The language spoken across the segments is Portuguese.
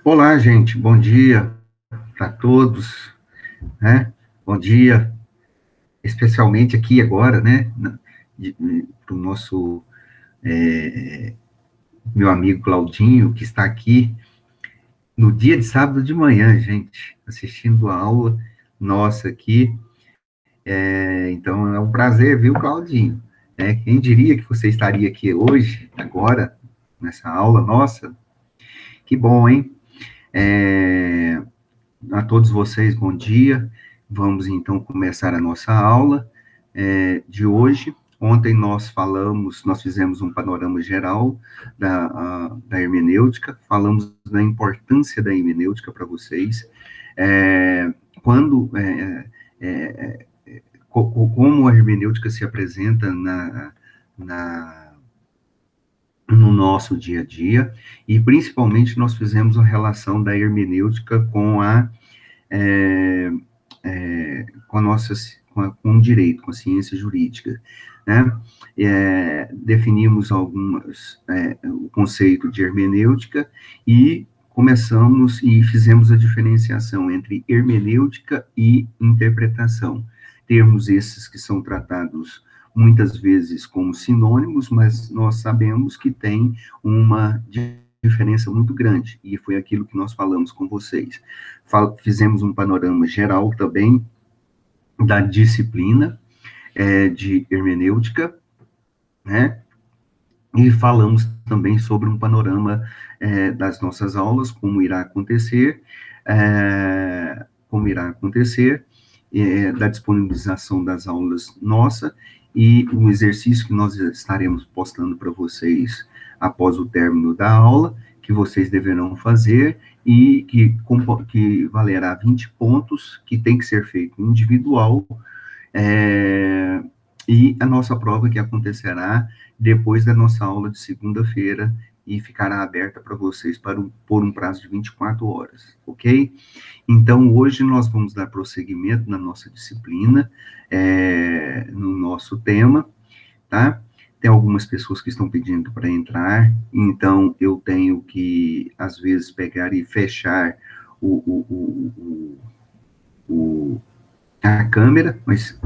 Olá, gente, bom dia para todos, né? Bom dia, especialmente aqui agora, né? Para o nosso meu amigo Claudinho, que está aqui no dia de sábado de manhã, gente, assistindo a aula nossa aqui. Então, é um prazer, viu, Claudinho? Quem diria que você estaria aqui hoje, agora, nessa aula nossa? Que bom, hein? É, A todos vocês, bom dia. Vamos então começar a nossa aula de hoje. Ontem nós fizemos um panorama geral da hermenêutica, falamos da importância da hermenêutica para vocês, é, quando, como a hermenêutica se apresenta na no nosso dia a dia, e principalmente nós fizemos a relação da hermenêutica é, com a nossa com o direito, com a ciência jurídica, né? Definimos o conceito de hermenêutica e começamos e fizemos a diferenciação entre hermenêutica e interpretação. Termos esses que são tratados muitas vezes como sinônimos, mas nós sabemos que tem uma diferença muito grande, e foi aquilo que nós falamos com vocês. Fizemos um panorama geral também da disciplina de hermenêutica, né? E falamos também sobre um panorama das nossas aulas, como irá acontecer, da disponibilização das aulas nossa, e um exercício que nós estaremos postando para vocês após o término da aula, que vocês deverão fazer, e que valerá 20 pontos, que tem que ser feito individual, e a nossa prova que acontecerá depois da nossa aula de segunda-feira, e ficará aberta para vocês por um prazo de 24 horas, ok? Então, hoje nós vamos dar prosseguimento na nossa disciplina, no nosso tema, tá? Tem algumas pessoas que estão pedindo para entrar, então eu tenho que, às vezes, pegar e fechar a câmera, mas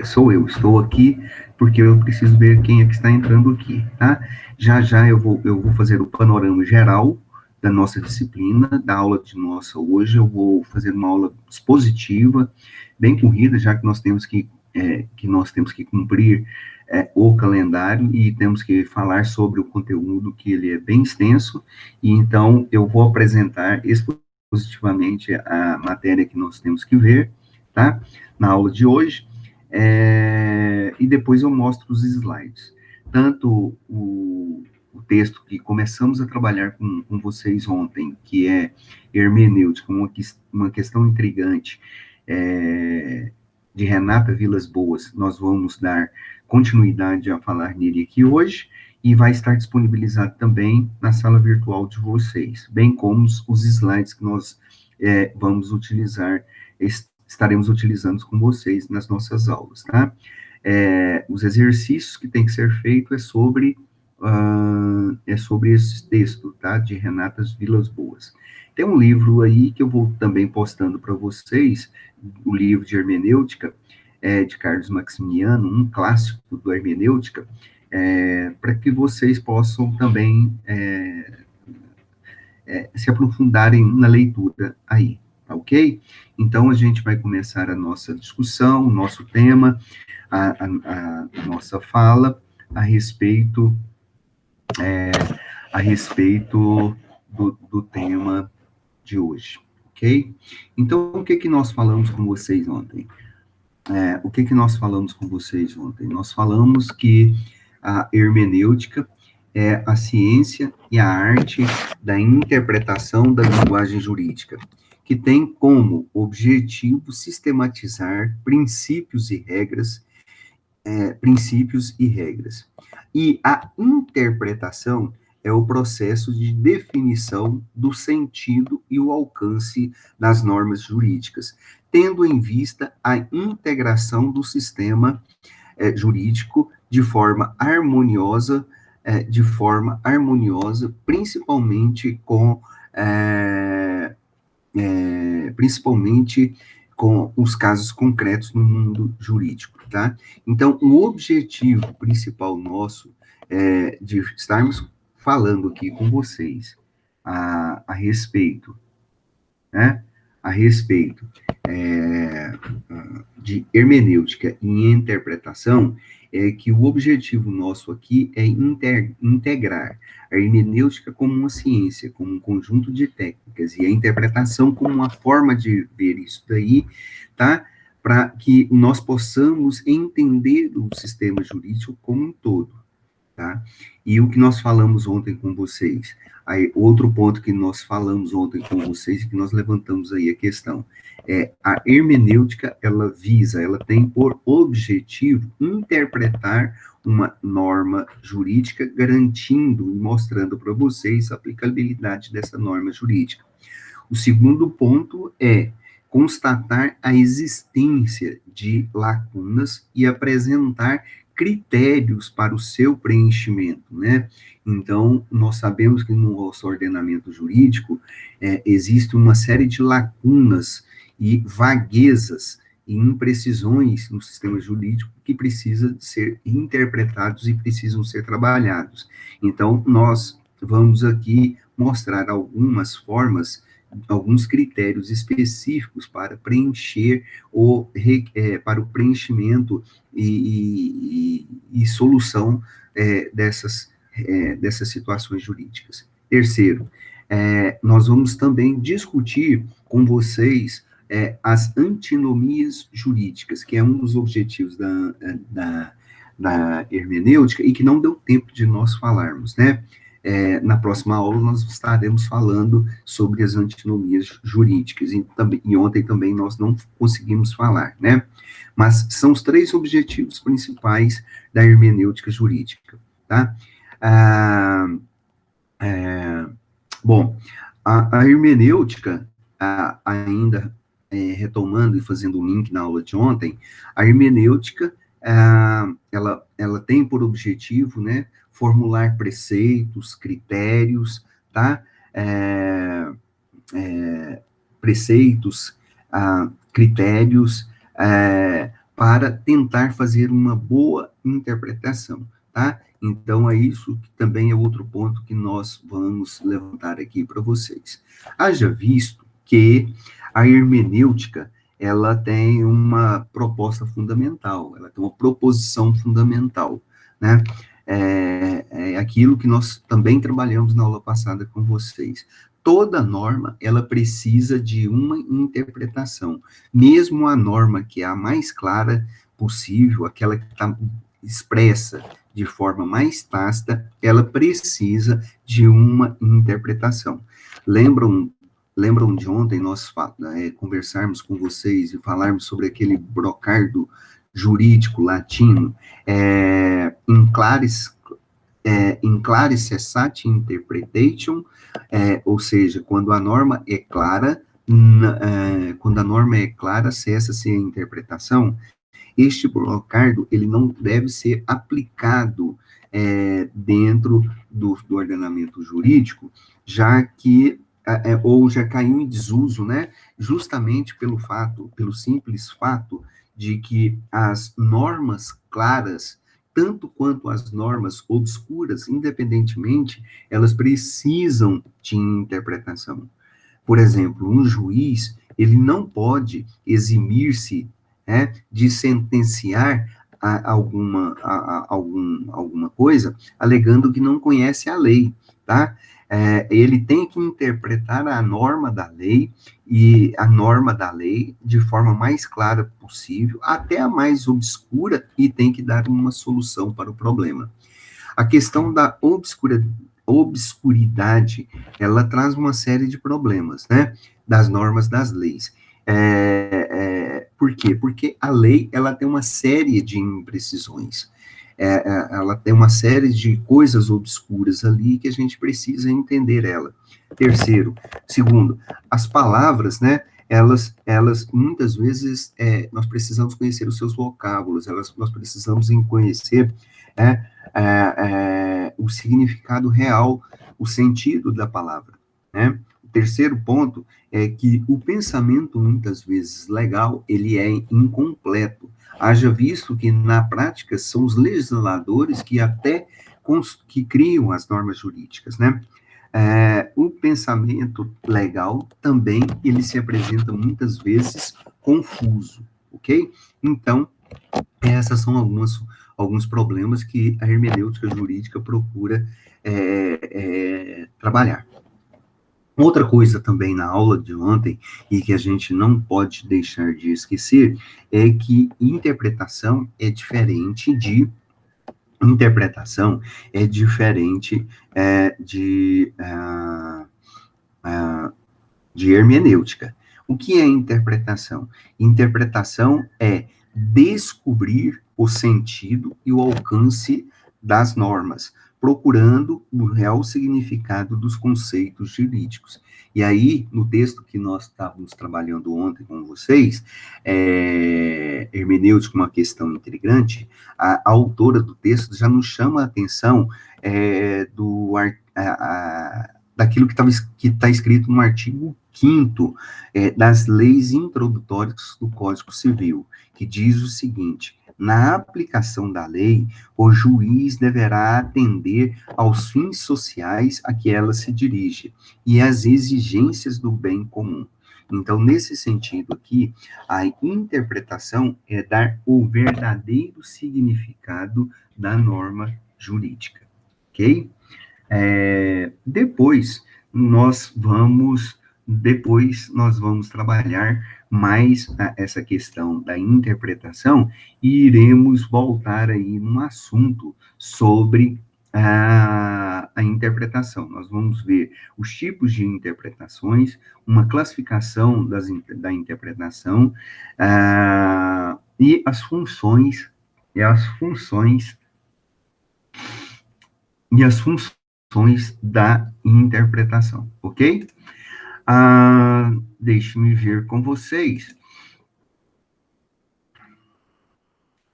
sou eu, estou aqui porque eu preciso ver quem é que está entrando aqui, tá? Já eu vou fazer o panorama geral da nossa disciplina, da aula de nossa hoje. Eu vou fazer uma aula expositiva, bem corrida, já que nós temos que cumprir o calendário, e temos que falar sobre o conteúdo, que ele é bem extenso, e então eu vou apresentar expositivamente a matéria que nós temos que ver, tá? Na aula de hoje, e depois eu mostro os slides. Tanto o texto que começamos a trabalhar com vocês ontem, que é hermenêutica, uma questão intrigante, de Renata Vilas Boas, nós vamos dar continuidade a falar nele aqui hoje, e vai estar disponibilizado também na sala virtual de vocês, bem como os slides que nós vamos utilizar, estaremos utilizando com vocês nas nossas aulas, tá? Os exercícios que tem que ser feito sobre esse texto, tá? De Renata Vilas Boas. Tem um livro aí que eu vou também postando para vocês, o livro de hermenêutica, de Carlos Maximiano, um clássico do hermenêutica, para que vocês possam também se aprofundarem na leitura aí, tá ok? Então, a gente vai começar a nossa discussão, o nosso tema, a nossa fala a respeito do tema de hoje, ok? Então, o que nós falamos com vocês ontem? Nós falamos que a hermenêutica é a ciência e a arte da interpretação da linguagem jurídica, que tem como objetivo sistematizar princípios e regras. E a interpretação é o processo de definição do sentido e o alcance das normas jurídicas, tendo em vista a integração do sistema jurídico de forma harmoniosa, principalmente com principalmente com os casos concretos no mundo jurídico, tá? Então, o objetivo principal nosso de estarmos falando aqui com vocês a respeito, né? A respeito de hermenêutica e interpretação, é que o objetivo nosso aqui é integrar a hermenêutica como uma ciência, como um conjunto de técnicas, e a interpretação como uma forma de ver isso daí, tá? Para que nós possamos entender o sistema jurídico como um todo, tá? E o que nós falamos ontem com vocês, aí, outro ponto que nós falamos ontem com vocês, que nós levantamos aí a questão, a hermenêutica, ela tem por objetivo interpretar uma norma jurídica, garantindo e mostrando para vocês a aplicabilidade dessa norma jurídica. O segundo ponto é constatar a existência de lacunas e apresentar critérios para o seu preenchimento, né? Então, nós sabemos que no nosso ordenamento jurídico existe uma série de lacunas e vaguezas e imprecisões no sistema jurídico que precisam ser interpretados e precisam ser trabalhados. Então, nós vamos aqui mostrar algumas formas, alguns critérios específicos para preencher para o preenchimento e solução dessas situações jurídicas. Terceiro, nós vamos também discutir com vocês as antinomias jurídicas, que é um dos objetivos da hermenêutica e que não deu tempo de nós falarmos, né? Na próxima aula nós estaremos falando sobre as antinomias jurídicas, e ontem também nós não conseguimos falar, né? Mas são os três objetivos principais da hermenêutica jurídica, tá? Bom, a hermenêutica, ainda retomando e fazendo o link na aula de ontem, a hermenêutica, ela tem por objetivo, né, formular preceitos, critérios, tá? Preceitos, critérios, para tentar fazer uma boa interpretação, tá? Então, é isso que também é outro ponto que nós vamos levantar aqui para vocês. Haja visto que a hermenêutica, ela tem uma proposta fundamental, ela tem uma proposição fundamental, né? É aquilo que nós também trabalhamos na aula passada com vocês. Toda norma, ela precisa de uma interpretação, mesmo a norma que é a mais clara possível, aquela que está expressa de forma mais tácita, ela precisa de uma interpretação. Lembram de ontem nós conversarmos com vocês e falarmos sobre aquele brocardo jurídico latino, in claris cessat interpretation, ou seja, quando a norma é clara, cessa-se a interpretação. Este brocardo, ele não deve ser aplicado dentro do ordenamento jurídico, já que, ou já caiu em desuso, né, justamente pelo simples fato de que as normas claras, tanto quanto as normas obscuras, independentemente, elas precisam de interpretação. Por exemplo, um juiz, ele não pode eximir-se de sentenciar alguma coisa, alegando que não conhece a lei, tá? Ele tem que interpretar a norma da lei, e a norma da lei de forma mais clara possível, até a mais obscura, e tem que dar uma solução para o problema. A questão da obscuridade, ela traz uma série de problemas, né, das normas das leis. Por quê? Porque a lei, ela tem uma série de imprecisões, ela tem uma série de coisas obscuras ali que a gente precisa entender ela. Segundo, as palavras, né, elas muitas vezes, nós precisamos conhecer os seus vocábulos, nós precisamos conhecer o significado real, o sentido da palavra, né? terceiro ponto é que o pensamento, muitas vezes legal, ele é incompleto. Haja visto que, na prática, são os legisladores que até que criam as normas jurídicas, né? O pensamento legal também, ele se apresenta muitas vezes confuso, ok? Então, essas são alguns problemas que a hermenêutica jurídica procura trabalhar. Outra coisa também na aula de ontem, e que a gente não pode deixar de esquecer, é que interpretação é diferente de hermenêutica. O que é interpretação? Interpretação é descobrir o sentido e o alcance das normas, procurando o real significado dos conceitos jurídicos. E aí, no texto que nós estávamos trabalhando ontem com vocês, hermenêutica, uma questão integrante, a autora do texto já nos chama a atenção daquilo que está escrito no artigo 5º das leis introdutórias do Código Civil, que diz o seguinte: na aplicação da lei, o juiz deverá atender aos fins sociais a que ela se dirige e às exigências do bem comum. Então, nesse sentido aqui, a interpretação é dar o verdadeiro significado da norma jurídica, ok? Depois nós vamos trabalhar mais essa questão da interpretação e iremos voltar aí num assunto sobre a interpretação. Nós vamos ver os tipos de interpretações, uma classificação da interpretação e as funções da interpretação, ok? Deixe-me ver com vocês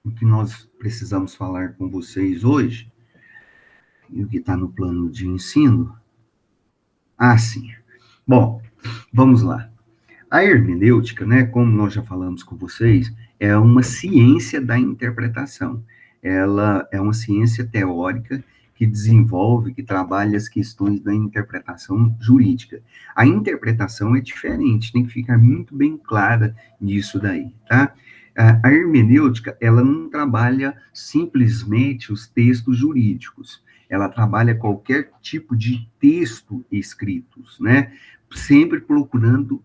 o que nós precisamos falar com vocês hoje, e o que está no plano de ensino. Sim. Bom, vamos lá. A hermenêutica, né, como nós já falamos com vocês, é uma ciência da interpretação. Ela é uma ciência teórica que desenvolve, que trabalha as questões da interpretação jurídica. A interpretação é diferente, tem que ficar muito bem clara nisso daí, tá? A hermenêutica, ela não trabalha simplesmente os textos jurídicos, ela trabalha qualquer tipo de texto escritos, né? Sempre procurando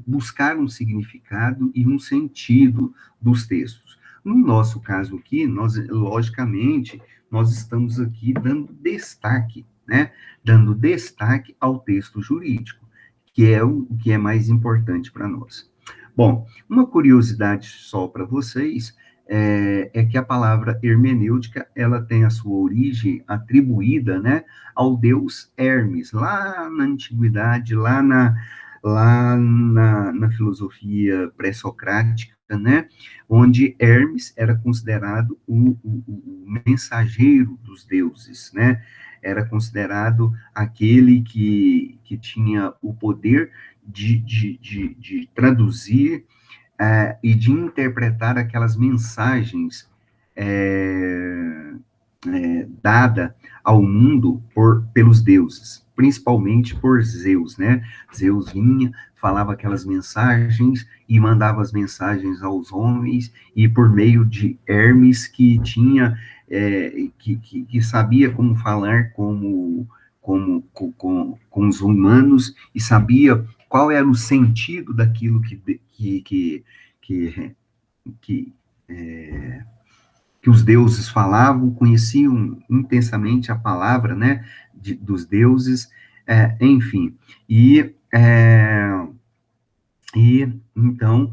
buscar um significado e um sentido dos textos. No nosso caso aqui, logicamente, nós estamos aqui dando destaque, né? Dando destaque ao texto jurídico, que é o que é mais importante para nós. Bom, uma curiosidade só para vocês é que a palavra hermenêutica, ela tem a sua origem atribuída, né, ao deus Hermes, lá na antiguidade, lá na filosofia pré-socrática, né, onde Hermes era considerado o mensageiro dos deuses, né, era considerado aquele que tinha o poder de traduzir e de interpretar aquelas mensagens dada ao mundo pelos deuses, principalmente por Zeus, né? Zeus vinha, falava aquelas mensagens e mandava as mensagens aos homens, e por meio de Hermes, que tinha, que sabia como falar com os humanos, e sabia qual era o sentido daquilo que os deuses falavam, conheciam intensamente a palavra, né, dos deuses, enfim. E então,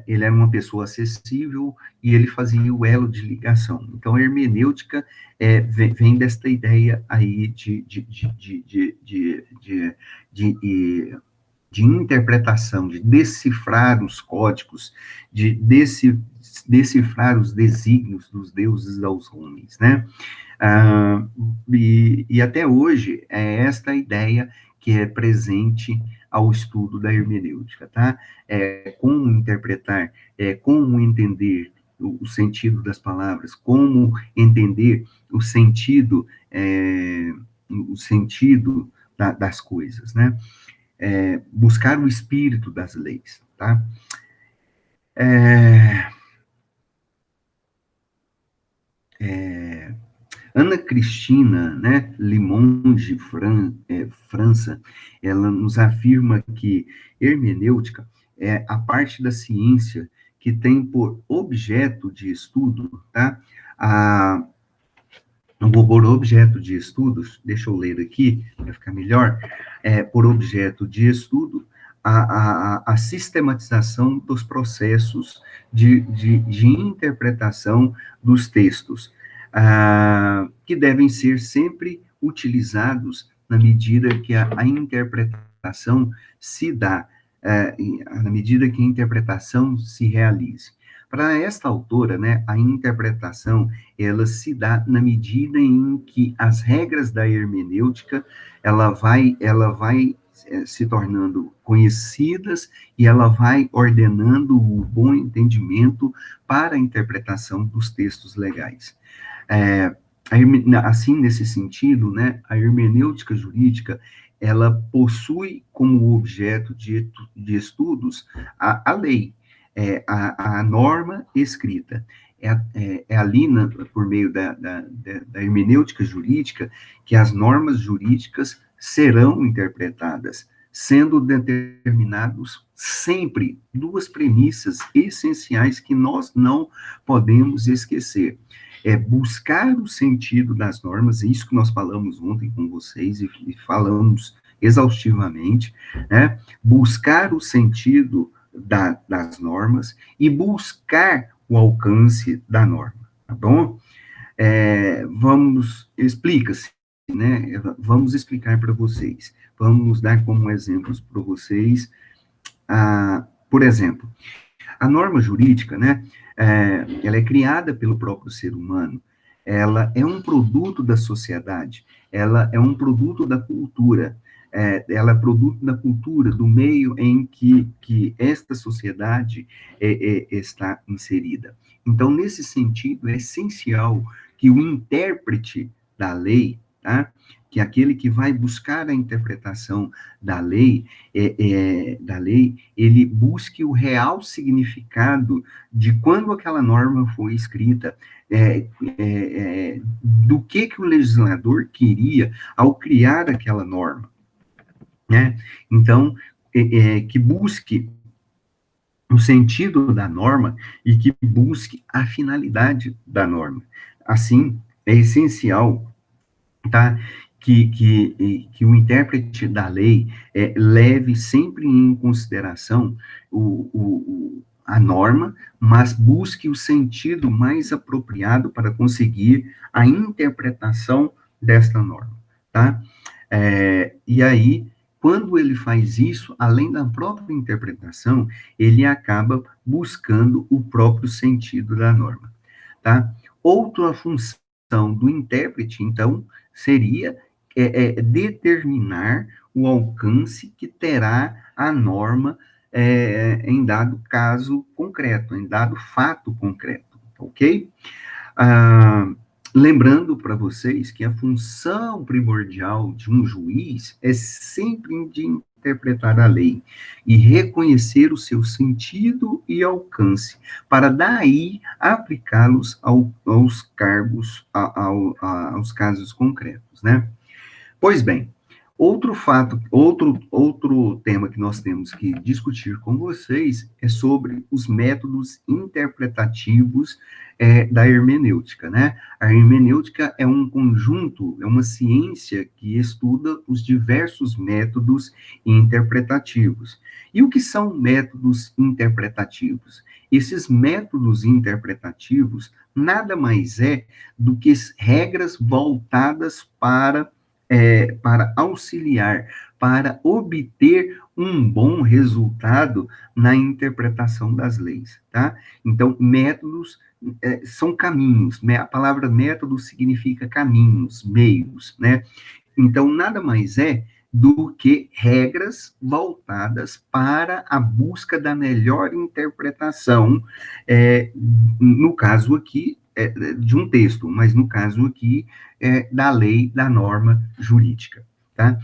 ele era uma pessoa acessível e ele fazia o elo de ligação. Então, a hermenêutica vem desta ideia aí de interpretação, de decifrar os códigos, de decifrar os desígnios dos deuses aos homens, né? E até hoje é esta a ideia que é presente ao estudo da hermenêutica, tá? Como interpretar, como entender o sentido das palavras, como entender o sentido das coisas, né? Buscar o espírito das leis, tá? Ana Cristina, né, Limonge, França, ela nos afirma que hermenêutica é a parte da ciência que tem por objeto de estudo, tá? A, por objeto de estudos, deixa eu ler aqui, para ficar melhor, por objeto de estudo, a sistematização dos processos de interpretação dos textos, que devem ser sempre utilizados na medida que a interpretação se dá, na medida que a interpretação se realize. Para esta autora, né, a interpretação ela se dá na medida em que as regras da hermenêutica ela vai se tornando conhecidas e ela vai ordenando o bom entendimento para a interpretação dos textos legais. Assim, nesse sentido, né, a hermenêutica jurídica ela possui como objeto de estudos a lei, a norma escrita. Ali, por meio da hermenêutica jurídica, que as normas jurídicas serão interpretadas, sendo determinados sempre duas premissas essenciais que nós não podemos esquecer. Buscar o sentido das normas, isso que nós falamos ontem com vocês e falamos exaustivamente, né? Buscar o sentido das normas e buscar o alcance da norma, tá bom? Explica-se, né? Vamos explicar para vocês. Vamos dar como exemplos para vocês, por exemplo, a norma jurídica, né? Ela é criada pelo próprio ser humano, ela é um produto da sociedade, ela é um produto da cultura, ela é produto da cultura, do meio em que esta sociedade está inserida. Então, nesse sentido, é essencial que o intérprete da lei, tá? Que aquele que vai buscar a interpretação da lei, ele busque o real significado de quando aquela norma foi escrita, do que o legislador queria ao criar aquela norma, né? Então, que busque o sentido da norma e que busque a finalidade da norma. Assim, é essencial, tá? Que o intérprete da lei leve sempre em consideração a norma, mas busque o sentido mais apropriado para conseguir a interpretação desta norma, tá? E aí, quando ele faz isso, além da própria interpretação, ele acaba buscando o próprio sentido da norma, tá? Outra função do intérprete, então, seria determinar o alcance que terá a norma em dado caso concreto, em dado fato concreto, ok? Lembrando para vocês que a função primordial de um juiz é sempre de interpretar a lei e reconhecer o seu sentido e alcance, para daí aplicá-los aos cargos, aos casos concretos, né? Pois bem, outro tema que nós temos que discutir com vocês é sobre os métodos interpretativos da hermenêutica, né? A hermenêutica é um conjunto, é uma ciência que estuda os diversos métodos interpretativos. E o que são métodos interpretativos? Esses métodos interpretativos nada mais é do que regras voltadas para auxiliar, para obter um bom resultado na interpretação das leis, tá? Então, métodos são caminhos, a palavra método significa caminhos, meios, né? Então, nada mais é do que regras voltadas para a busca da melhor interpretação, no caso aqui, de um texto, mas no caso aqui, da lei, da norma jurídica, tá?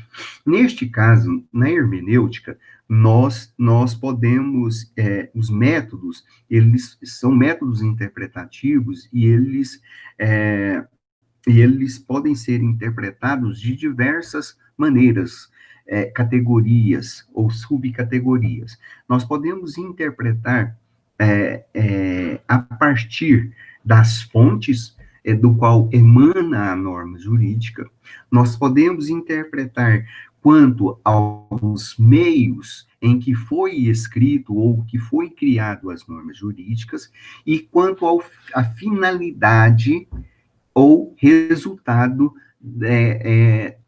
Neste caso, na hermenêutica, nós podemos, os métodos, eles são métodos interpretativos e eles podem ser interpretados de diversas maneiras, categorias ou subcategorias. Nós podemos interpretar a partir das fontes do qual emana a norma jurídica, nós podemos interpretar quanto aos meios em que foi escrito ou que foi criado as normas jurídicas e quanto à finalidade ou resultado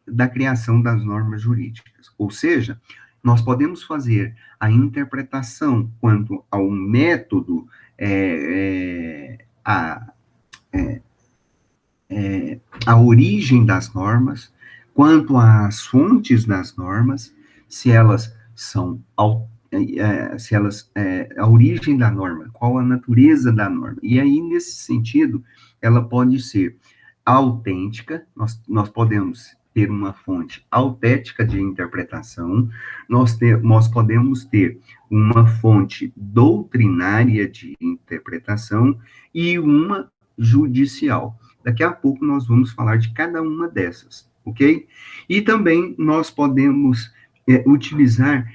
da criação das normas jurídicas. Ou seja, nós podemos fazer a interpretação quanto ao método, a origem das normas, quanto às fontes das normas, se elas são a origem da norma, qual a natureza da norma. E aí, nesse sentido, ela pode ser autêntica, nós podemos ter uma fonte autética de interpretação, nós podemos ter uma fonte doutrinária de interpretação e uma judicial. Daqui a pouco nós vamos falar de cada uma dessas, ok? E também nós podemos utilizar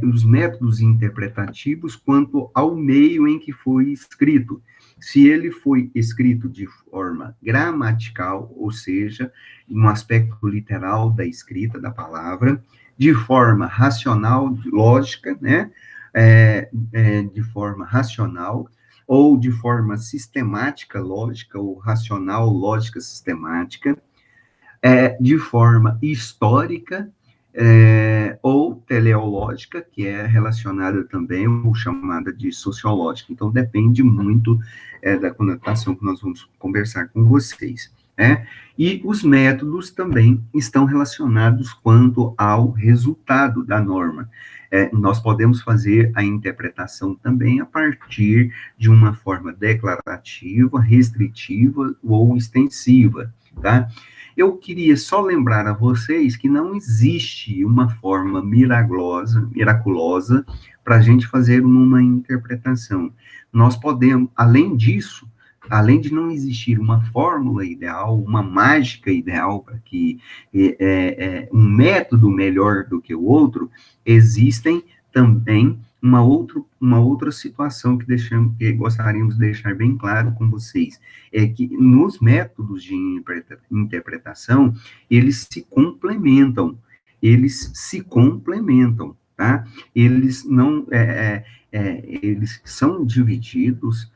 os métodos interpretativos quanto ao meio em que foi escrito. Se ele foi escrito de forma gramatical, ou seja, no aspecto literal da escrita da palavra, de forma racional, lógica, né? De forma racional, ou de forma sistemática, lógica, ou racional, lógica, sistemática, de forma histórica, ou teleológica, que é relacionada também, ou chamada de sociológica. Então, depende muito da conotação que nós vamos conversar com vocês. E os métodos também estão relacionados quanto ao resultado da norma. Nós podemos fazer a interpretação também a partir de uma forma declarativa, restritiva ou extensiva, tá? Eu queria só lembrar a vocês que não existe uma forma miraculosa, para a gente fazer uma interpretação. Nós podemos, além disso, além de não existir uma fórmula ideal, uma mágica ideal para que um método melhor do que o outro, existem também uma outra situação que gostaríamos de deixar bem claro com vocês, é que nos métodos de interpretação, eles se complementam, tá? Eles não, eles são divididos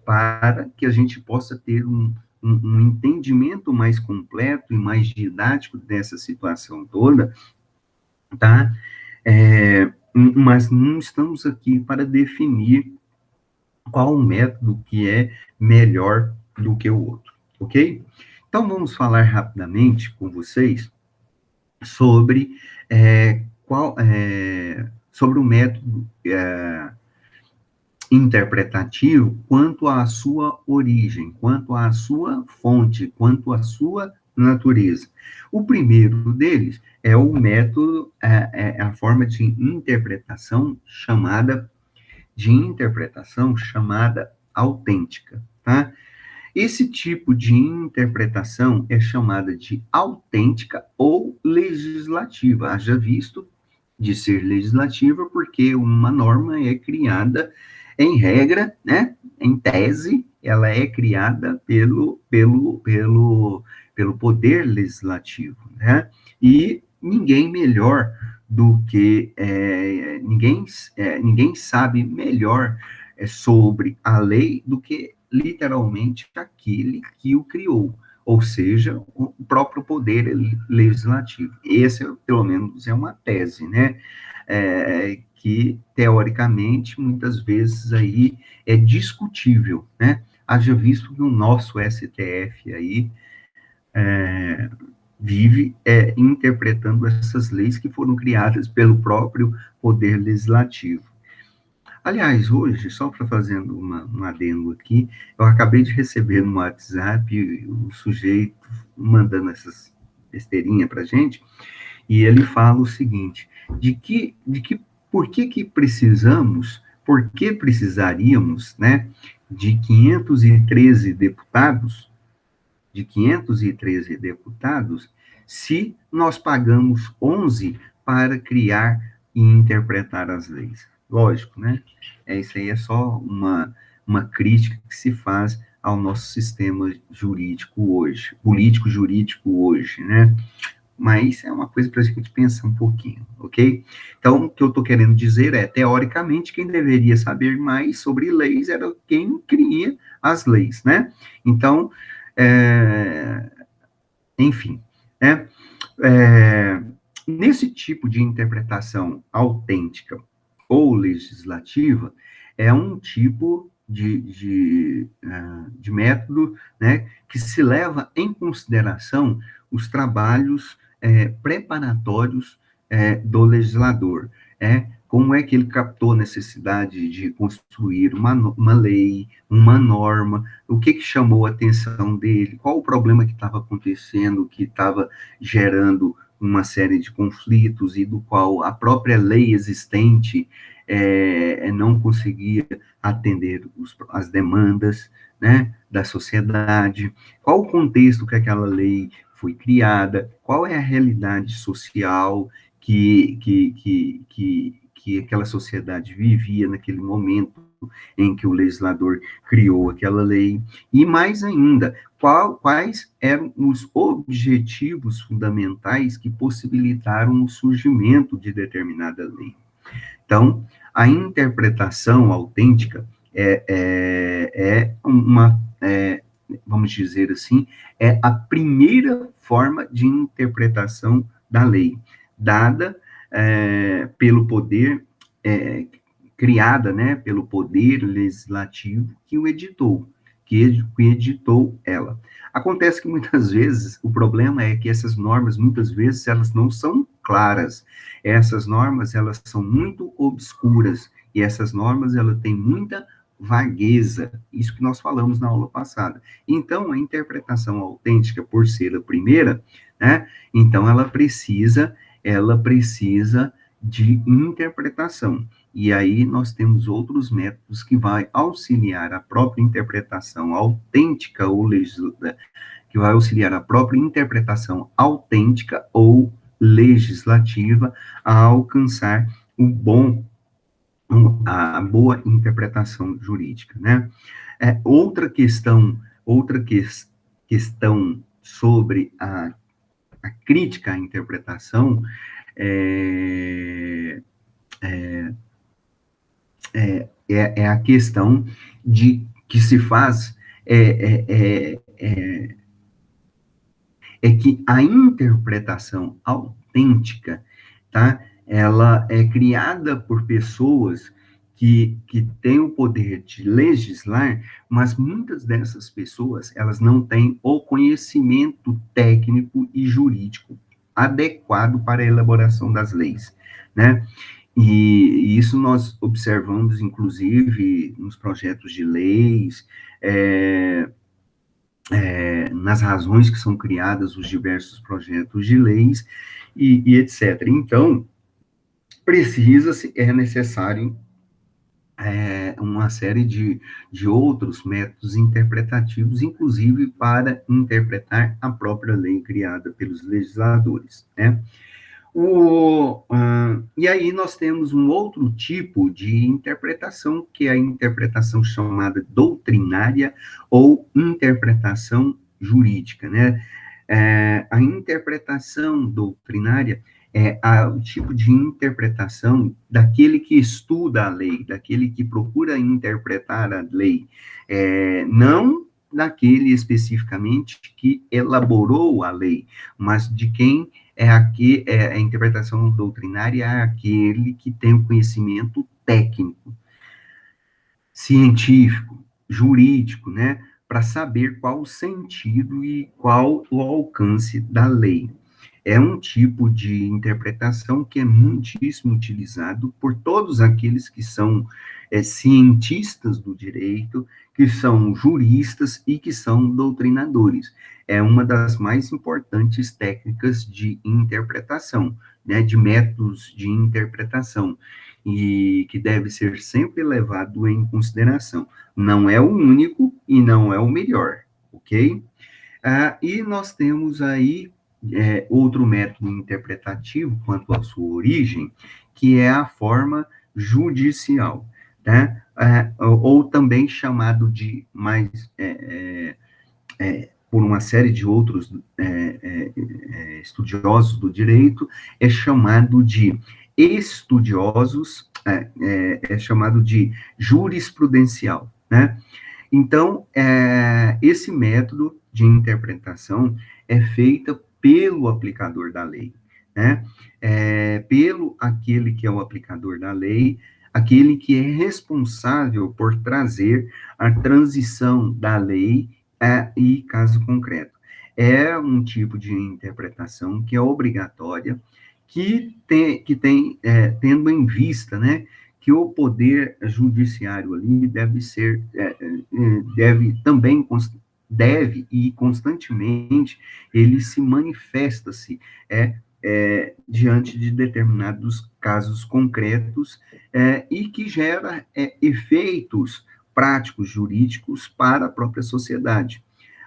para que a gente possa ter um entendimento mais completo e mais didático dessa situação toda, tá? Mas não estamos aqui para definir qual o método que é melhor do que o outro, ok? Então, vamos falar rapidamente com vocês sobre, sobre o método interpretativo quanto à sua origem, quanto à sua fonte, quanto à sua natureza. O primeiro deles é o método, a forma de interpretação chamada autêntica, tá? Esse tipo de interpretação é chamada de autêntica ou legislativa. Haja visto de ser legislativa, porque uma norma é criada, em regra, né? Em tese, ela é criada pelo poder legislativo, né? E ninguém melhor do que ninguém sabe melhor sobre a lei do que literalmente aquele que o criou, ou seja, o próprio poder legislativo. Esse, pelo menos, é uma tese, né? Que, teoricamente, muitas vezes aí é discutível, né? Haja visto que o nosso STF aí vive interpretando essas leis que foram criadas pelo próprio Poder Legislativo. Aliás, hoje, só para fazendo um adendo aqui, eu acabei de receber no WhatsApp o sujeito mandando essas besteirinhas para gente, e ele fala o seguinte, por que precisaríamos, né, de 513 deputados, se nós pagamos 11 para criar e interpretar as leis. Lógico, né? Isso aí é só uma crítica que se faz ao nosso sistema jurídico hoje, político-jurídico hoje, né? Mas é uma coisa para a gente pensar um pouquinho, ok? Então, o que eu estou querendo dizer é, teoricamente, quem deveria saber mais sobre leis era quem cria as leis, né? Então, é, enfim, né? Nesse tipo de interpretação autêntica ou legislativa, é um tipo de método, né, que se leva em consideração os trabalhos preparatórios do legislador. Como é que ele captou a necessidade de construir uma lei, uma norma, o que chamou a atenção dele, qual o problema que estava acontecendo, que estava gerando uma série de conflitos e do qual a própria lei existente não conseguia atender as demandas, né, da sociedade, qual o contexto que aquela lei foi criada, qual é a realidade social que aquela sociedade vivia naquele momento em que o legislador criou aquela lei, e mais ainda, quais eram os objetivos fundamentais que possibilitaram o surgimento de determinada lei. Então, a interpretação autêntica vamos dizer assim, é a primeira forma de interpretação da lei, dada pelo poder, criada, né, pelo poder legislativo que o editou, que editou ela. Acontece que muitas vezes o problema é que essas normas, muitas vezes, elas não são claras. Essas normas, elas são muito obscuras e essas normas, elas têm muita vagueza, isso que nós falamos na aula passada. Então, a interpretação autêntica, por ser a primeira, né, então ela precisa de interpretação. E aí nós temos outros métodos que vai auxiliar a própria interpretação autêntica ou que vai auxiliar a própria interpretação autêntica ou legislativa a alcançar a boa interpretação jurídica, né? Outra questão sobre a crítica à interpretação é a questão de que se faz que a interpretação autêntica, tá? Ela é criada por pessoas que têm o poder de legislar, mas muitas dessas pessoas, elas não têm o conhecimento técnico e jurídico adequado para a elaboração das leis, né? E isso nós observamos, inclusive, nos projetos de leis, nas razões que são criadas os diversos projetos de leis e etc. Então, é necessário uma série de outros métodos interpretativos, inclusive para interpretar a própria lei criada pelos legisladores, né? E aí nós temos um outro tipo de interpretação, que é a interpretação chamada doutrinária ou interpretação jurídica, né? A interpretação doutrinária é o tipo de interpretação daquele que estuda a lei, daquele que procura interpretar a lei, não daquele especificamente que elaborou a lei, mas de quem a interpretação doutrinária é aquele que tem o conhecimento técnico, científico, jurídico, né, para saber qual o sentido e qual o alcance da lei. É um tipo de interpretação que é muitíssimo utilizado por todos aqueles que são cientistas do direito, que são juristas e que são doutrinadores. É uma das mais importantes técnicas de interpretação, né, de métodos de interpretação, e que deve ser sempre levado em consideração. Não é o único e não é o melhor, ok? E nós temos aí outro método interpretativo quanto à sua origem, que é a forma judicial, tá? Ou também chamado de mais por uma série de outros estudiosos do direito, é chamado de estudiosos, é chamado de jurisprudencial, né? Então, esse método de interpretação é feita pelo aplicador da lei, né? Pelo aquele que é o aplicador da lei, aquele que é responsável por trazer a transição da lei e caso concreto. É um tipo de interpretação que é obrigatória, tendo em vista, né, que o poder judiciário ali deve e constantemente ele se manifesta-se diante de determinados casos concretos e que gera efeitos práticos jurídicos para a própria sociedade.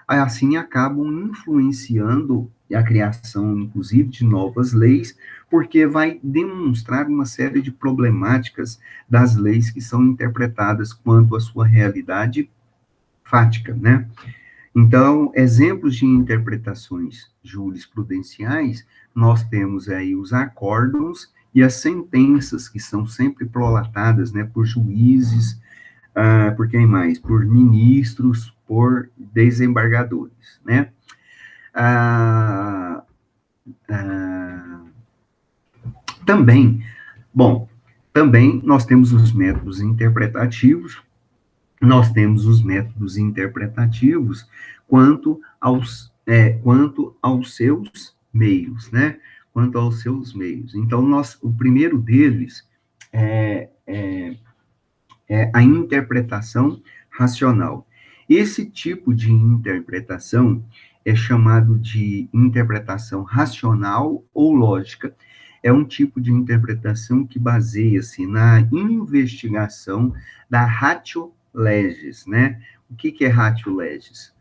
Assim acabam influenciando a criação, inclusive, de novas leis, porque vai demonstrar uma série de problemáticas das leis que são interpretadas quanto à sua realidade fática, né? Então, exemplos de interpretações jurisprudenciais, nós temos aí os acórdãos e as sentenças, que são sempre prolatadas, né, por juízes, por quem mais? Por ministros, por desembargadores, né? Ah, ah, também, bom, também nós temos os métodos interpretativos, quanto aos seus meios, né? Quanto aos seus meios. Então, o primeiro deles é a interpretação racional. Esse tipo de interpretação é chamado de interpretação racional ou lógica. É um tipo de interpretação que baseia-se na investigação da ratio legis, né? O que é ratio legis?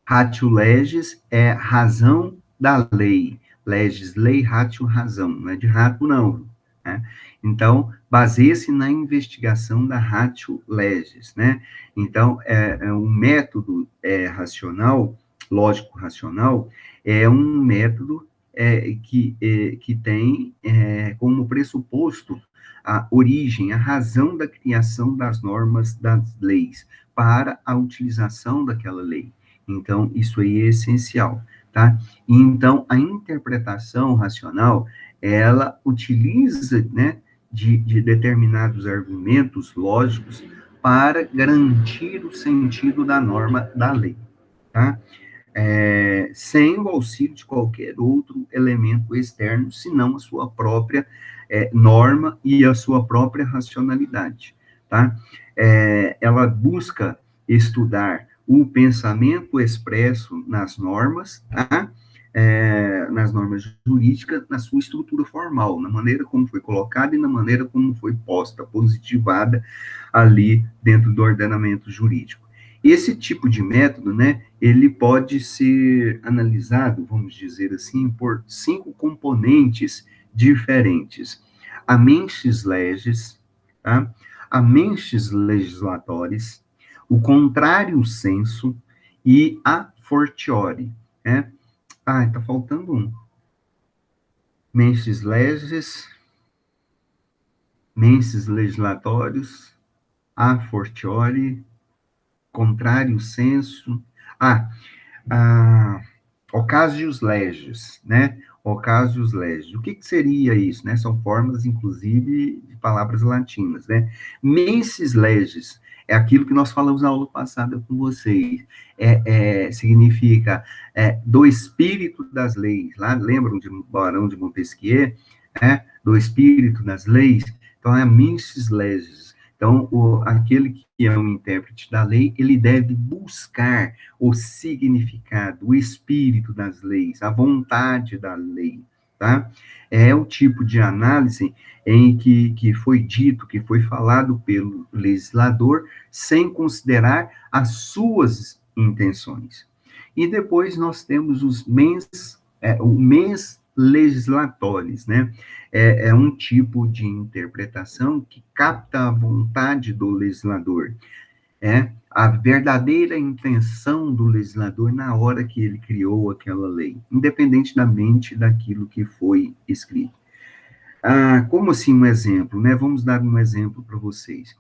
Ratio legis é razão da lei. Legis, lei, ratio, razão. Não é de rato, não. Né? Então, baseia-se na investigação da ratio legis, né? Então, um método racional, lógico-racional, é um método que tem como pressuposto a origem, a razão da criação das normas das leis para a utilização daquela lei. Então, isso aí é essencial, tá? Então, a interpretação racional, ela utiliza, né, de determinados argumentos lógicos para garantir o sentido da norma da lei, tá? Sem o auxílio de qualquer outro elemento externo, senão a sua própria norma e a sua própria racionalidade, tá? Ela busca estudar o pensamento expresso nas normas, tá? Nas normas jurídicas, na sua estrutura formal, na maneira como foi colocada e na maneira como foi posta, positivada ali dentro do ordenamento jurídico. Esse tipo de método, né, ele pode ser analisado, vamos dizer assim, por 5 componentes diferentes. A mentes legis, tá? A mentes legislatores, o contrário senso e a fortiori, né? Tá faltando um. Mentes legis, mentes legislatórios, a fortiori, contrário senso. Ocasius legis, né? Ocasius legis. O que seria isso, né? São formas, inclusive, de palavras latinas, né? Mensis legis É aquilo que nós falamos na aula passada com vocês. Significa do espírito das leis. Lá, lembram de Barão de Montesquieu? Do espírito das leis? Então, é a mensis legis. Então, aquele que é um intérprete da lei, ele deve buscar o significado, o espírito das leis, a vontade da lei, tá? É o tipo de análise em que foi dito, que foi falado pelo legislador, sem considerar as suas intenções. E depois nós temos o mens legislatores, né? É um tipo de interpretação que capta a vontade do legislador, a verdadeira intenção do legislador na hora que ele criou aquela lei, independentemente daquilo que foi escrito. Como assim um exemplo, né? Vamos dar um exemplo para vocês.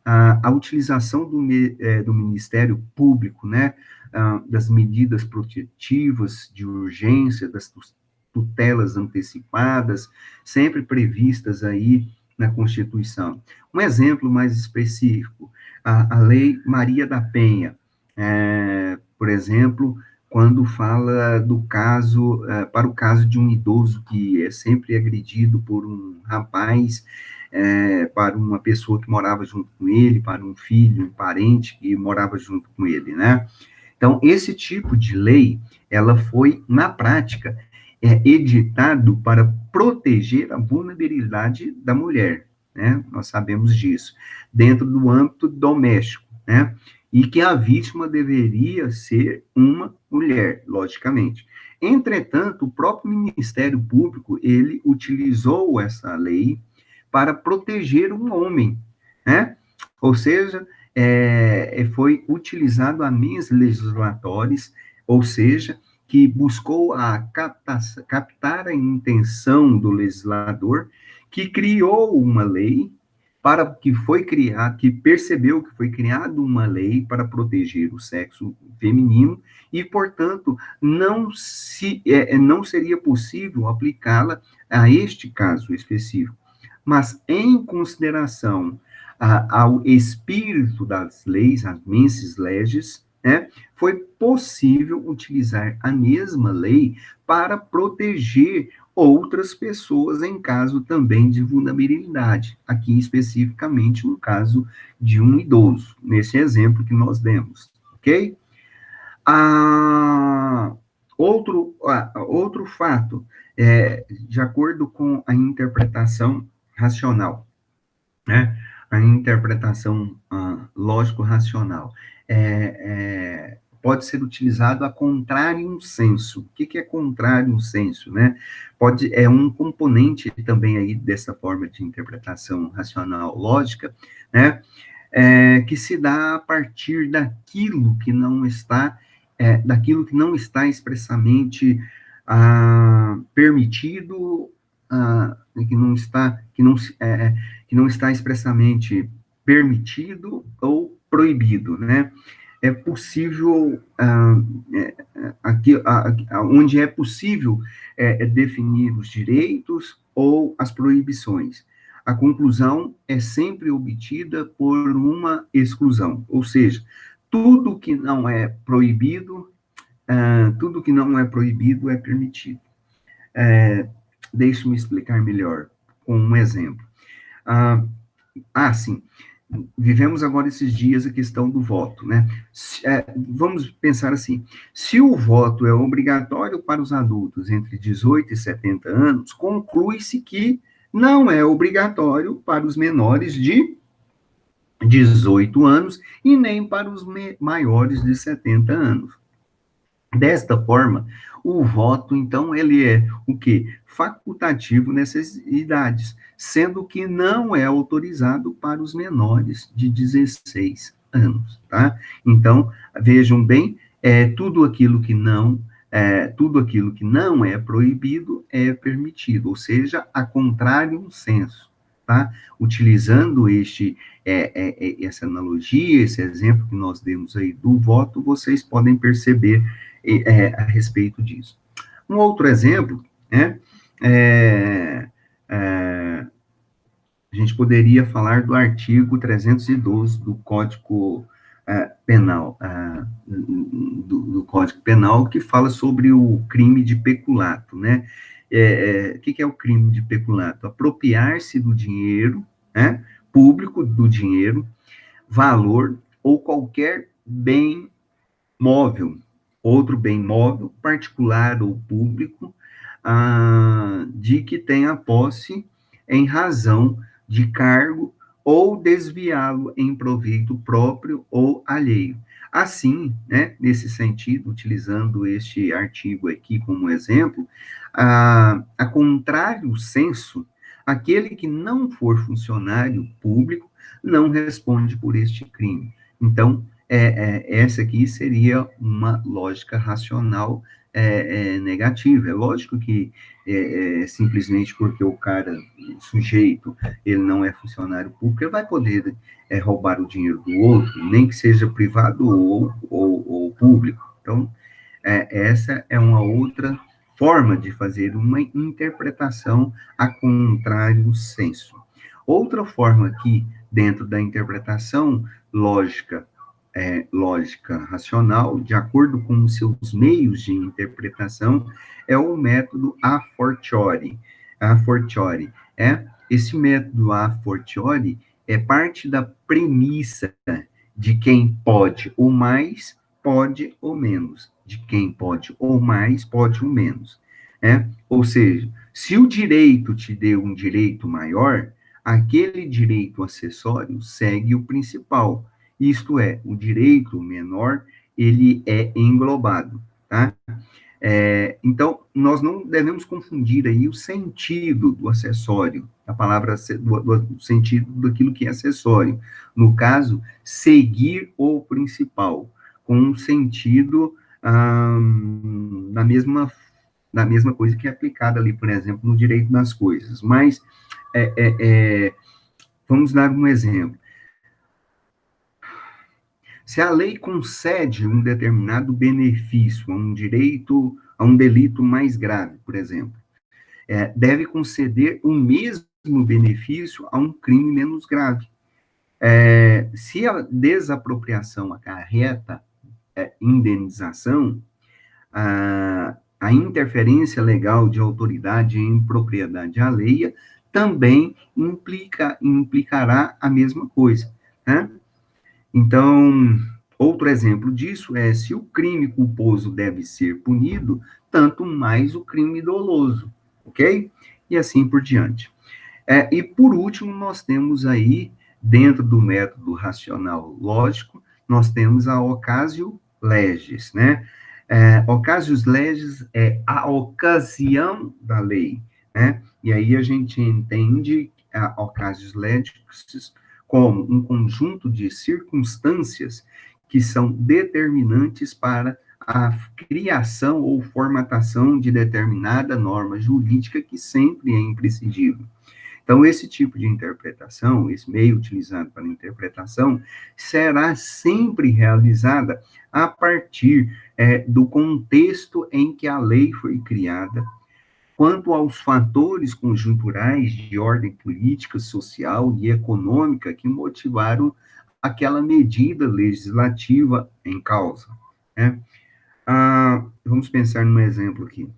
A utilização do Ministério Público, né? Das medidas protetivas de urgência, das tutelas antecipadas, sempre previstas aí na Constituição. Um exemplo mais específico, a Lei Maria da Penha, por exemplo, quando fala do caso, para o caso de um idoso que é sempre agredido por um rapaz, para uma pessoa que morava junto com ele, para um filho, um parente que morava junto com ele, né? Então, esse tipo de lei, ela foi, na prática, editado para proteger a vulnerabilidade da mulher, né? Nós sabemos disso, dentro do âmbito doméstico, né? E que a vítima deveria ser uma mulher, logicamente. Entretanto, o próprio Ministério Público, ele utilizou essa lei para proteger um homem, né? Ou seja, foi utilizado a mens legislatores, ou seja, que buscou captar a intenção do legislador, que criou uma lei que percebeu que foi criada uma lei para proteger o sexo feminino e, portanto, não seria possível aplicá-la a este caso específico. Mas, em consideração ao espírito das leis, as mensis legis, foi possível utilizar a mesma lei para proteger outras pessoas em caso também de vulnerabilidade, aqui especificamente no caso de um idoso, nesse exemplo que nós demos, ok? Outro fato, de acordo com a interpretação racional, né? A interpretação lógico-racional pode ser utilizado a contrarium sensu. O que é contrarium sensu, né? É um componente também aí dessa forma de interpretação racional lógica, né? Que se dá a partir daquilo que não está expressamente permitido, que não está expressamente permitido ou proibido, né? É possível, onde é possível definir os direitos ou as proibições. A conclusão é sempre obtida por uma exclusão, ou seja, tudo que não é proibido, é permitido. Deixe-me explicar melhor com um exemplo. Sim. Vivemos agora esses dias a questão do voto, né? Vamos pensar assim: se o voto é obrigatório para os adultos entre 18 e 70 anos, conclui-se que não é obrigatório para os menores de 18 anos e nem para os maiores de 70 anos. Desta forma, o voto, então, ele é o quê? Facultativo nessas idades, sendo que não é autorizado para os menores de 16 anos, tá? Então, vejam bem, tudo aquilo que não é proibido é permitido, ou seja, a contrarium sensu, tá? Utilizando essa analogia, esse exemplo que nós demos aí do voto, vocês podem perceber a respeito disso. Um outro exemplo, né, gente poderia falar do artigo 312 do Código Penal, do Código Penal, que fala sobre o crime de peculato, né? O que é o crime de peculato? Apropriar-se do dinheiro, né, público, do dinheiro, valor ou qualquer bem móvel, outro bem móvel, particular ou público, de que tenha posse em razão de cargo ou desviá-lo em proveito próprio ou alheio. Assim, né, nesse sentido, utilizando este artigo aqui como exemplo, a contrário senso, aquele que não for funcionário público não responde por este crime. Então, essa aqui seria uma lógica racional negativa. É lógico que simplesmente porque o cara, o sujeito, ele não é funcionário público, ele vai poder roubar o dinheiro do outro, nem que seja privado ou público. Então, essa é uma outra forma de fazer uma interpretação a contrário senso. Outra forma aqui, dentro da interpretação lógica racional, de acordo com os seus meios de interpretação, é o método a fortiori. A fortiori. Esse método a fortiori é parte da premissa de quem pode ou mais, pode ou menos. De quem pode ou mais, pode ou menos. Ou seja, se o direito te deu um direito maior, aquele direito acessório segue o principal. Isto é, o direito menor, ele é englobado, tá? Então, nós não devemos confundir aí o sentido do acessório, a palavra, do sentido daquilo que é acessório. No caso, seguir o principal, com um sentido na mesma coisa que é aplicada ali, por exemplo, no direito das coisas. Mas, vamos dar um exemplo. Se a lei concede um determinado benefício a um direito, a um delito mais grave, por exemplo, deve conceder o mesmo benefício a um crime menos grave. Se a desapropriação acarreta indenização, a interferência legal de autoridade em propriedade alheia também implicará a mesma coisa, né? Então, outro exemplo disso é, se o crime culposo deve ser punido, tanto mais o crime doloso, ok? E assim por diante. E por último, nós temos aí, dentro do método racional lógico, nós temos a ocasio legis, né? Ocasius legis é a ocasião da lei, né? E aí a gente entende a ocasius legis como um conjunto de circunstâncias que são determinantes para a criação ou formatação de determinada norma jurídica que sempre é imprescindível. Então, esse tipo de interpretação, esse meio utilizado para a interpretação, será sempre realizada a partir do contexto em que a lei foi criada, quanto aos fatores conjunturais de ordem política, social e econômica que motivaram aquela medida legislativa em causa. Né? Vamos pensar num exemplo aqui.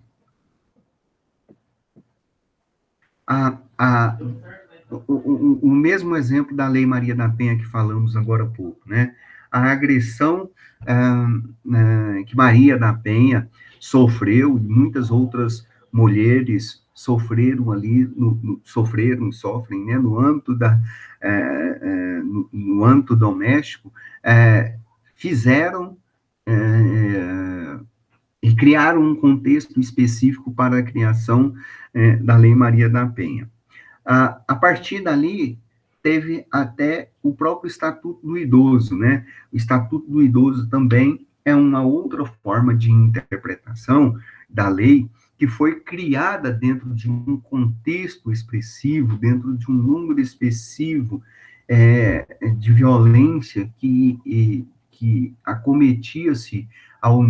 O mesmo exemplo da Lei Maria da Penha que falamos agora há pouco, né? A agressão que Maria da Penha sofreu, e muitas outras mulheres sofreram ali, sofrem, né, no âmbito no âmbito doméstico, fizeram e criaram um contexto específico para a criação da Lei Maria da Penha. A partir dali, teve até o próprio Estatuto do Idoso, né? O Estatuto do Idoso também é uma outra forma de interpretação da lei que foi criada dentro de um contexto expressivo, dentro de um número expressivo de violência que acometia-se ao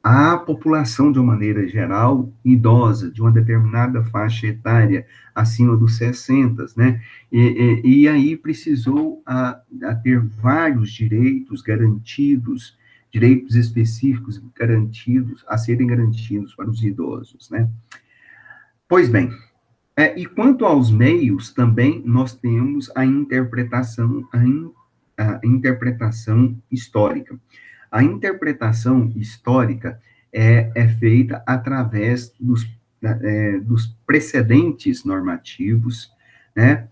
a população, de uma maneira geral, idosa, de uma determinada faixa etária, acima dos 60, né? E aí precisou a ter vários direitos garantidos, direitos específicos garantidos, a serem garantidos para os idosos, né? Pois bem, e quanto aos meios, também nós temos a interpretação histórica. A interpretação histórica é feita através dos precedentes normativos, né,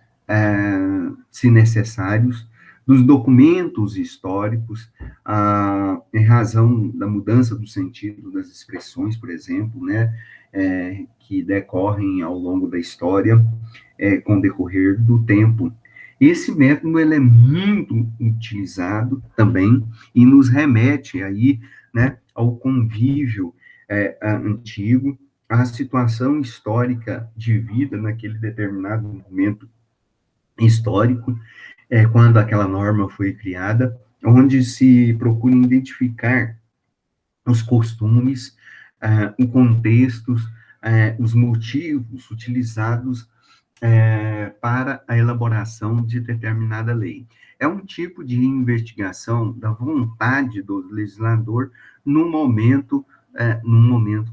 se necessários, dos documentos históricos, em razão da mudança do sentido das expressões, por exemplo, né, que decorrem ao longo da história, com o decorrer do tempo. Esse método ele é muito utilizado também e nos remete aí, né, ao convívio antigo, à situação histórica de vida naquele determinado momento histórico, quando aquela norma foi criada, onde se procura identificar os costumes, o contexto, os motivos utilizados para a elaboração de determinada lei. É um tipo de investigação da vontade do legislador no momento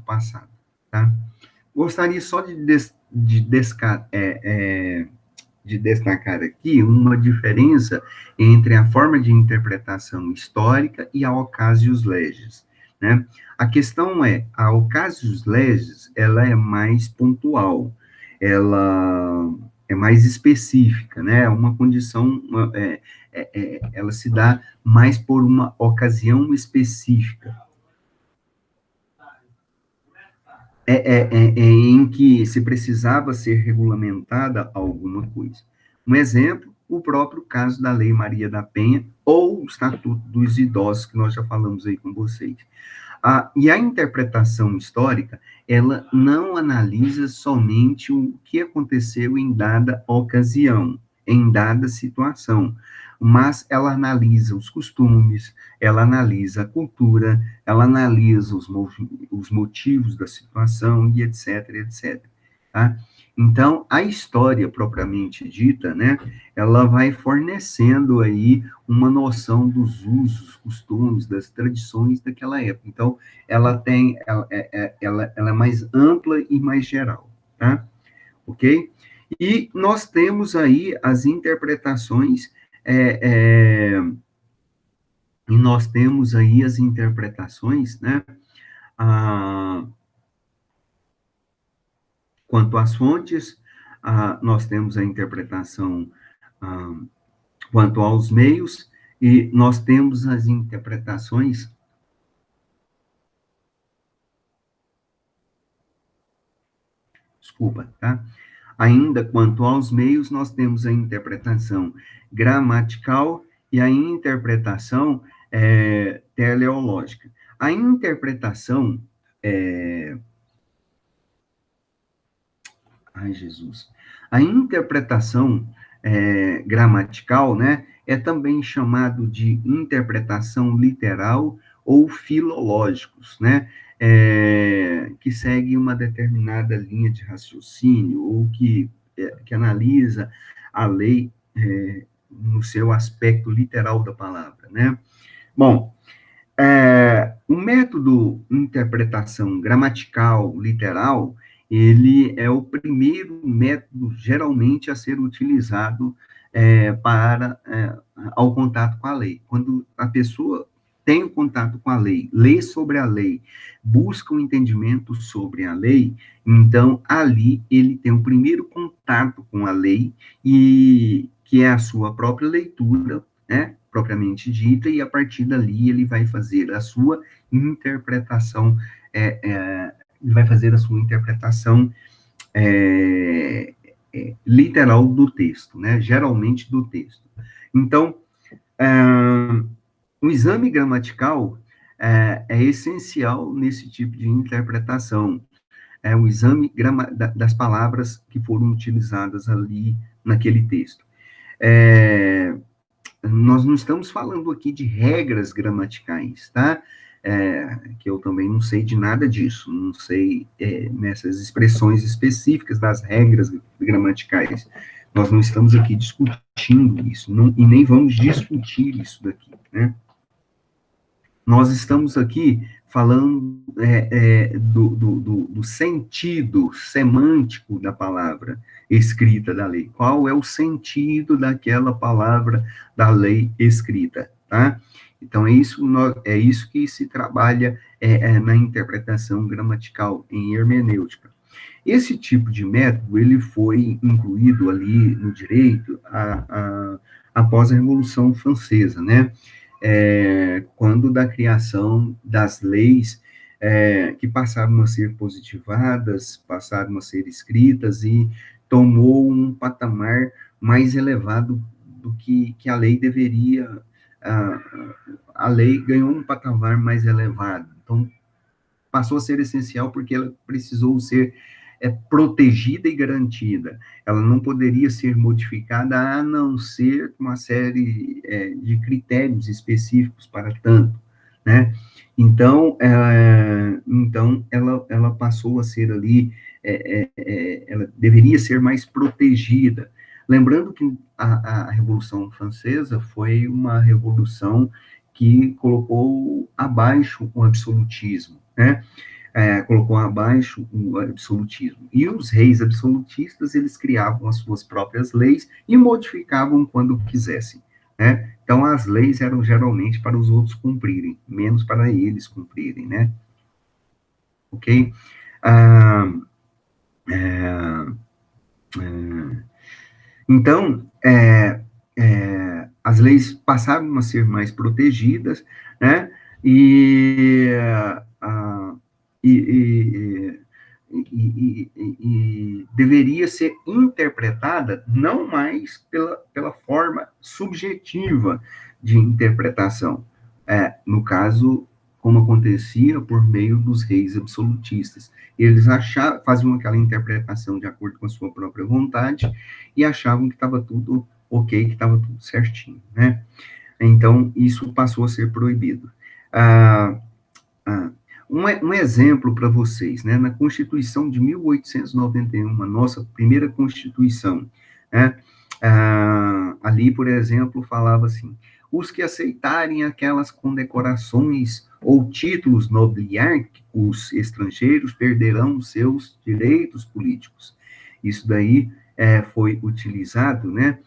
passado, tá? Gostaria só de destacar aqui uma diferença entre a forma de interpretação histórica e a ocasius legis, né? A questão a ocasius legis, ela é mais pontual, ela é mais específica, né? Uma condição, ela se dá mais por uma ocasião específica, em que se precisava ser regulamentada alguma coisa. Um exemplo, o próprio caso da Lei Maria da Penha ou o Estatuto dos Idosos, que nós já falamos aí com vocês. E a interpretação histórica, ela não analisa somente o que aconteceu em dada ocasião, em dada situação, mas ela analisa os costumes, ela analisa a cultura, ela analisa os motivos da situação e etc, etc. Tá? Então, a história propriamente dita, né, ela vai fornecendo aí uma noção dos usos, costumes, das tradições daquela época. Então, ela é mais ampla e mais geral, tá? Ok? E nós temos aí as interpretações, e nós temos aí as interpretações, né? Ah, quanto às fontes, nós temos a interpretação ah, quanto aos meios, e nós temos as interpretações, desculpa, tá? Ainda quanto aos meios, nós temos a interpretação gramatical e a interpretação teleológica. A interpretação, ai, Jesus, a interpretação gramatical, né, é também chamado de interpretação literal ou filológicos, né, que segue uma determinada linha de raciocínio ou que analisa a lei no seu aspecto literal da palavra, né. Bom, o método interpretação gramatical, literal, ele é o primeiro método, geralmente, a ser utilizado ao contato com a lei. Quando a pessoa tem o contato com a lei, lê sobre a lei, busca um entendimento sobre a lei, então, ali, ele tem o primeiro contato com a lei, e que é a sua própria leitura, né, propriamente dita, e a partir dali ele vai fazer a sua interpretação, ele vai fazer a sua interpretação literal do texto, né, geralmente do texto. Então, o exame gramatical é essencial nesse tipo de interpretação, o exame das palavras que foram utilizadas ali naquele texto. Nós não estamos falando aqui de regras gramaticais, tá? que eu também não sei de nada disso, não sei nessas expressões específicas das regras gramaticais. Nós não estamos aqui discutindo isso, e nem vamos discutir isso daqui, né? Nós estamos aqui falando do sentido semântico da palavra escrita da lei. Qual é o sentido daquela palavra da lei escrita, tá? Então, é isso que se trabalha na interpretação gramatical, em hermenêutica. Esse tipo de método, ele foi incluído ali no direito após a Revolução Francesa, né? Quando da criação das leis que passaram a ser positivadas, passaram a ser escritas e tomou um patamar mais elevado do que a lei deveria, a lei ganhou um patamar mais elevado. Então, passou a ser essencial porque ela precisou ser protegida e garantida. Ela não poderia ser modificada a não ser uma série de critérios específicos para tanto, né? Então, ela passou a ser ali, ela deveria ser mais protegida. Lembrando que a Revolução Francesa foi uma revolução que colocou abaixo o absolutismo, né? Colocou abaixo o absolutismo. E os reis absolutistas, eles criavam as suas próprias leis e modificavam quando quisessem, né? Então, as leis eram geralmente para os outros cumprirem, menos para eles cumprirem, né? Ok? Então, as leis passaram a ser mais protegidas, né? E deveria ser interpretada não mais pela forma subjetiva de interpretação. No caso, como acontecia por meio dos reis absolutistas. Eles faziam aquela interpretação de acordo com a sua própria vontade e achavam que estava tudo ok, que estava tudo certinho, né? Então, isso passou a ser proibido. Um exemplo para vocês, né? Na Constituição de 1891, a nossa primeira Constituição, né? Ali, por exemplo, falava assim: os que aceitarem aquelas condecorações ou títulos nobiliárquicos estrangeiros perderão seus direitos políticos. Isso daí foi utilizado, né,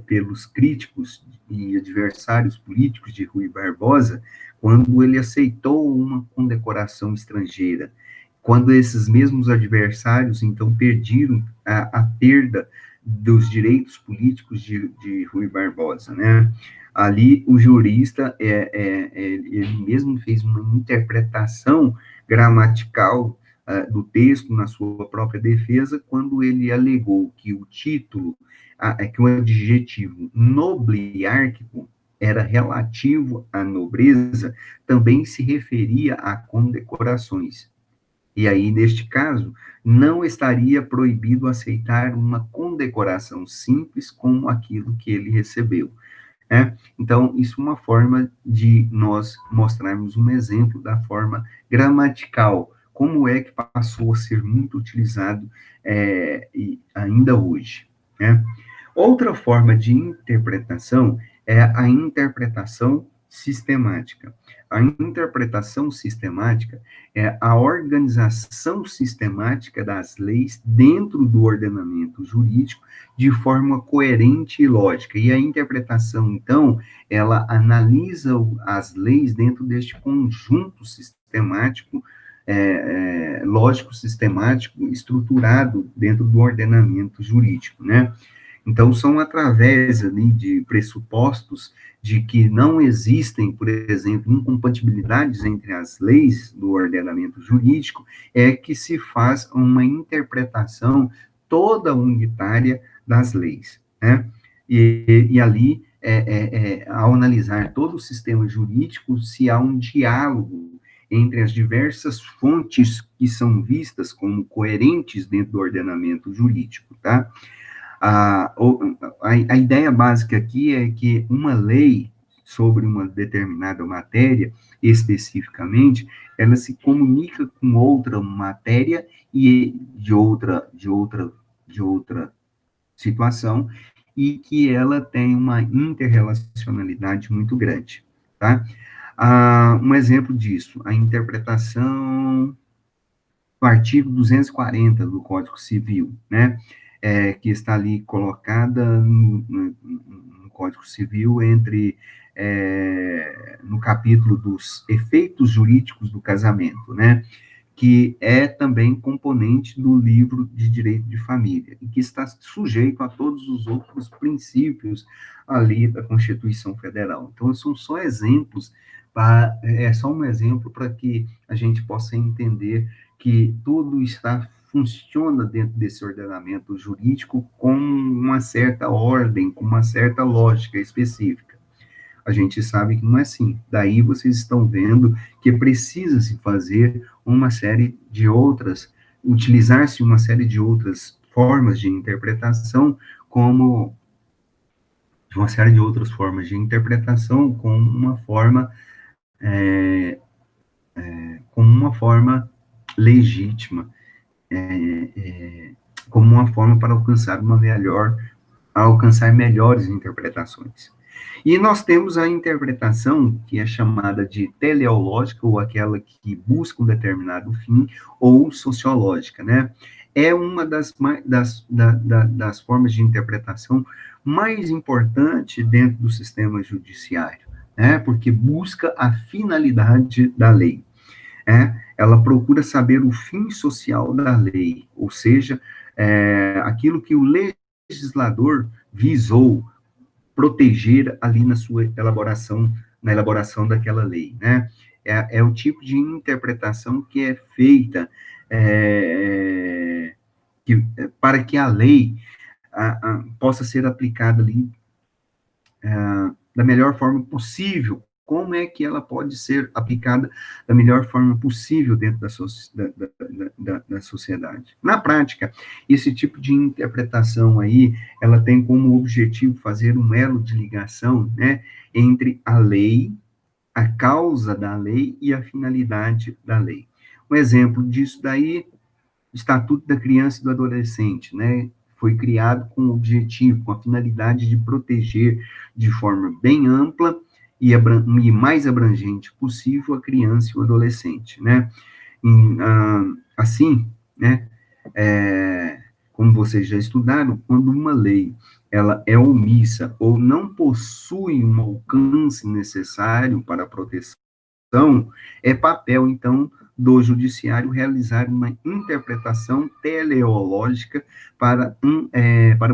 pelos críticos e adversários políticos de Rui Barbosa, quando ele aceitou uma condecoração estrangeira, quando esses mesmos adversários, então, pediram a perda dos direitos políticos de Rui Barbosa, né? Ali, o jurista, ele mesmo fez uma interpretação gramatical do texto na sua própria defesa, quando ele alegou que o título, que o adjetivo nobiliárquico era relativo à nobreza, também se referia a condecorações. E aí, neste caso, não estaria proibido aceitar uma condecoração simples como aquilo que ele recebeu. Né? Então, isso é uma forma de nós mostrarmos um exemplo da forma gramatical, como é que passou a ser muito utilizado e ainda hoje. Né? Outra forma de interpretação é a interpretação sistemática. A interpretação sistemática é a organização sistemática das leis dentro do ordenamento jurídico de forma coerente e lógica. E a interpretação, então, ela analisa as leis dentro deste conjunto sistemático, lógico sistemático, estruturado dentro do ordenamento jurídico, né? Então, são através ali de pressupostos de que não existem, por exemplo, incompatibilidades entre as leis do ordenamento jurídico, que se faz uma interpretação toda unitária das leis, né? E ali, ao analisar todo o sistema jurídico, se há um diálogo entre as diversas fontes que são vistas como coerentes dentro do ordenamento jurídico, tá? A ideia básica aqui é que uma lei, sobre uma determinada matéria, especificamente, ela se comunica com outra matéria e de outra situação, e que ela tem uma interrelacionalidade muito grande, tá? Um exemplo disso, a interpretação do artigo 240 do Código Civil, né? Que está ali colocada no Código Civil no capítulo dos efeitos jurídicos do casamento, né? Que é também componente do livro de direito de família, e que está sujeito a todos os outros princípios ali da Constituição Federal. Então, são só exemplos, é só um exemplo para que a gente possa entender que tudo funciona dentro desse ordenamento jurídico com uma certa ordem, com uma certa lógica específica. A gente sabe que não é assim. Daí vocês estão vendo que precisa se fazer uma série de outras, utilizar-se uma série de outras formas de interpretação, como uma série de outras formas de interpretação, como uma forma legítima, como uma forma para alcançar melhores interpretações. E nós temos a interpretação que é chamada de teleológica, ou aquela que busca um determinado fim, ou sociológica, né? É uma das formas de interpretação mais importante dentro do sistema judiciário, né? Porque busca a finalidade da lei. Ela procura saber o fim social da lei, ou seja, aquilo que o legislador visou proteger ali na elaboração daquela lei, né? É o tipo de interpretação que é feita para que a lei possa ser aplicada ali da melhor forma possível. Como é que ela pode ser aplicada da melhor forma possível dentro da sociedade? Na prática, esse tipo de interpretação aí, ela tem como objetivo fazer um elo de ligação, né, entre a lei, a causa da lei e a finalidade da lei. Um exemplo disso daí, o Estatuto da Criança e do Adolescente, né, foi criado com o objetivo, com a finalidade de proteger de forma bem ampla e mais abrangente possível a criança e o adolescente, né? Assim, né, como vocês já estudaram, quando uma lei ela é omissa ou não possui um alcance necessário para a proteção, é papel, então, do judiciário realizar uma interpretação teleológica para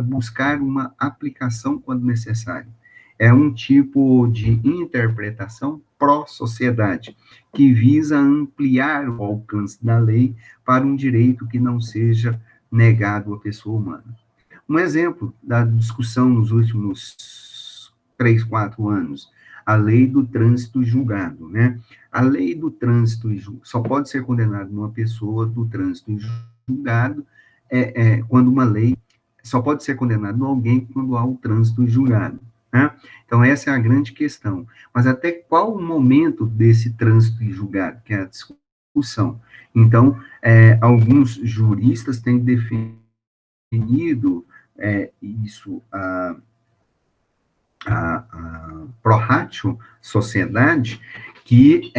buscar uma aplicação quando necessário. É um tipo de interpretação pró-sociedade, que visa ampliar o alcance da lei para um direito que não seja negado à pessoa humana. Um exemplo da discussão nos últimos 3, 4 anos, a lei do trânsito julgado, né? A lei do trânsito só pode ser condenada uma pessoa do trânsito julgado quando uma lei só pode ser condenado alguém quando há o trânsito julgado, né? Então essa é a grande questão. Mas até qual o momento desse trânsito julgado, que é a discussão? Então, alguns juristas têm definido isso a pro ratio sociedade, que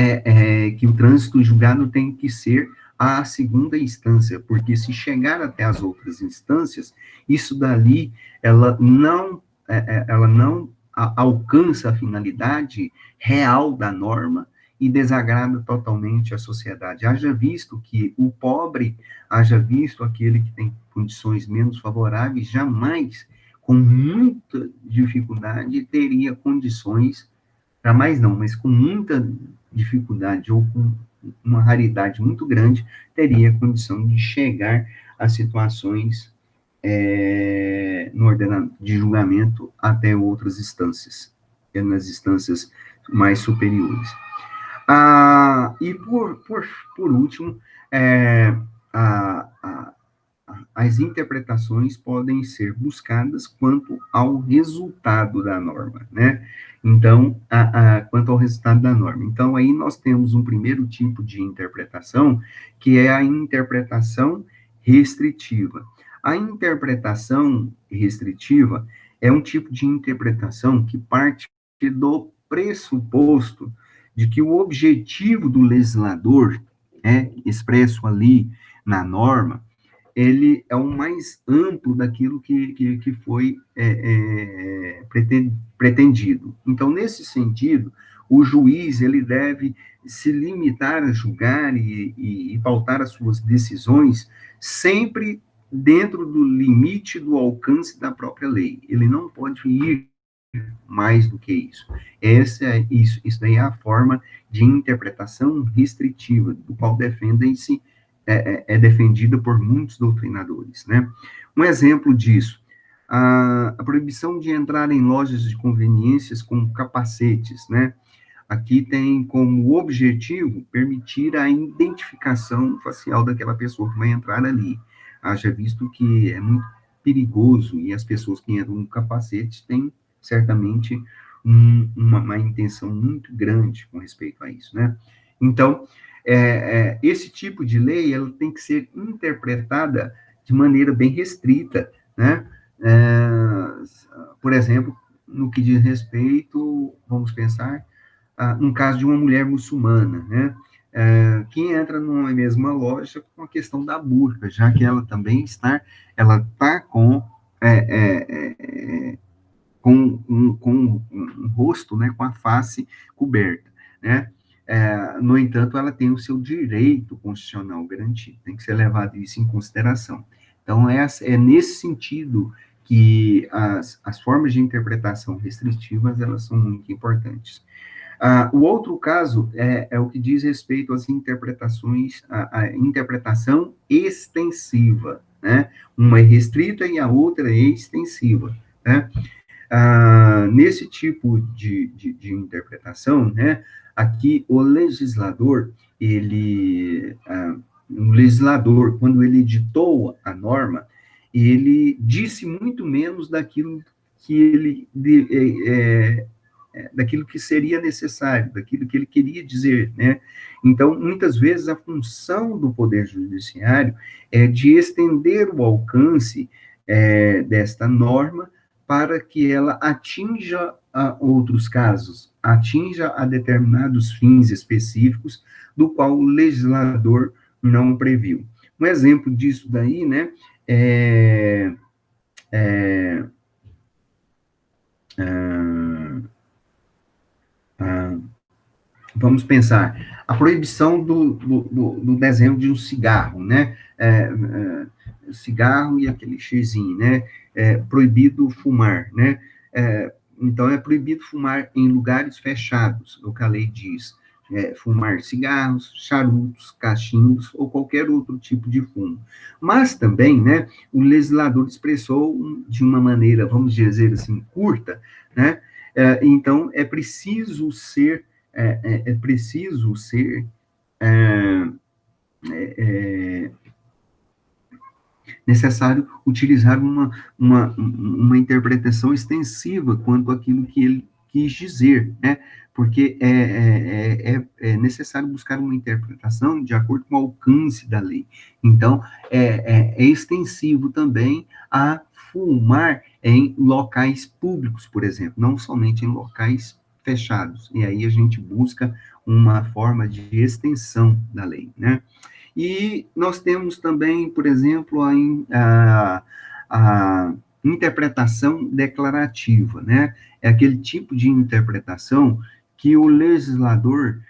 o trânsito julgado tem que ser a segunda instância, porque se chegar até as outras instâncias, isso dali, ela não alcança a finalidade real da norma e desagrada totalmente a sociedade. Haja visto que o pobre, haja visto aquele que tem condições menos favoráveis, jamais, com muita dificuldade, teria condições, jamais não, mas com muita dificuldade ou com uma raridade muito grande, teria condição de chegar a situações no ordenamento de julgamento até outras instâncias, nas instâncias mais superiores. E por último, a as interpretações podem ser buscadas quanto ao resultado da norma, né? Então, quanto ao resultado da norma. Então, aí nós temos um primeiro tipo de interpretação, que é a interpretação restritiva. A interpretação restritiva é um tipo de interpretação que parte do pressuposto de que o objetivo do legislador, expresso ali na norma, ele é o mais amplo daquilo que foi pretendido. Então, nesse sentido, o juiz ele deve se limitar a julgar e pautar as suas decisões sempre dentro do limite do alcance da própria lei. Ele não pode ir mais do que isso. Isso daí é a forma de interpretação restritiva, do qual defendem-se defendida por muitos doutrinadores, né? Um exemplo disso, a proibição de entrar em lojas de conveniências com capacetes, né? Aqui tem como objetivo permitir a identificação facial daquela pessoa que vai entrar ali. Haja visto que é muito perigoso e as pessoas que entram com capacete têm certamente uma intenção muito grande com respeito a isso, né? Então, esse tipo de lei, ela tem que ser interpretada de maneira bem restrita, né? Por exemplo, no que diz respeito, vamos pensar, no caso de uma mulher muçulmana, né? Que entra numa mesma loja com a questão da burca, já que ela também ela está com um rosto, né, com a face coberta, né? No entanto, ela tem o seu direito constitucional garantido, tem que ser levado isso em consideração. Então, é nesse sentido que as formas de interpretação restritivas, elas são muito importantes. O outro caso é o que diz respeito às interpretações, a interpretação extensiva, né? Uma é restrita e a outra é extensiva, né? Nesse tipo de interpretação, né, aqui o legislador, o legislador, quando ele editou a norma, ele disse muito menos daquilo que daquilo que seria necessário, daquilo que ele queria dizer, né? Então, muitas vezes, a função do Poder Judiciário é de estender o alcance desta norma para que ela atinja a outros casos, atinja a determinados fins específicos, do qual o legislador não previu. Um exemplo disso daí, né, é, é, vamos pensar, a proibição do desenho de um cigarro, né? Cigarro e aquele xizinho, né? Proibido fumar, né? Então, é proibido fumar em lugares fechados, o que a lei diz. Fumar cigarros, charutos, cachimbos ou qualquer outro tipo de fumo. Mas também, né, o legislador expressou de uma maneira, vamos dizer assim, curta, né? Então, é preciso ser necessário utilizar uma interpretação extensiva quanto àquilo que ele quis dizer, né? Porque é necessário buscar uma interpretação de acordo com o alcance da lei. Então, é extensivo também a fumar em locais públicos, por exemplo, não somente em locais fechados. E aí a gente busca uma forma de extensão da lei, né? E nós temos também, por exemplo, a interpretação declarativa, né? É aquele tipo de interpretação que o legislador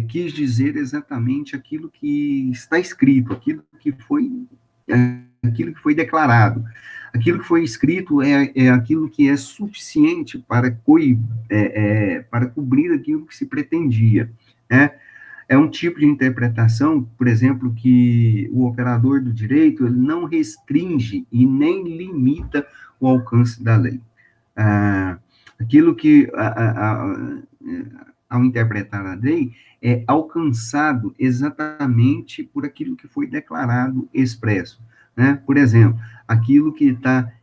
quis dizer exatamente aquilo que está escrito, aquilo que foi declarado. Aquilo que foi escrito é aquilo que é suficiente para cobrir aquilo que se pretendia, né? É um tipo de interpretação, por exemplo, que o operador do direito ele não restringe e nem limita o alcance da lei. Aquilo que, ao interpretar a lei, é alcançado exatamente por aquilo que foi declarado expresso. né? Por exemplo, aquilo que está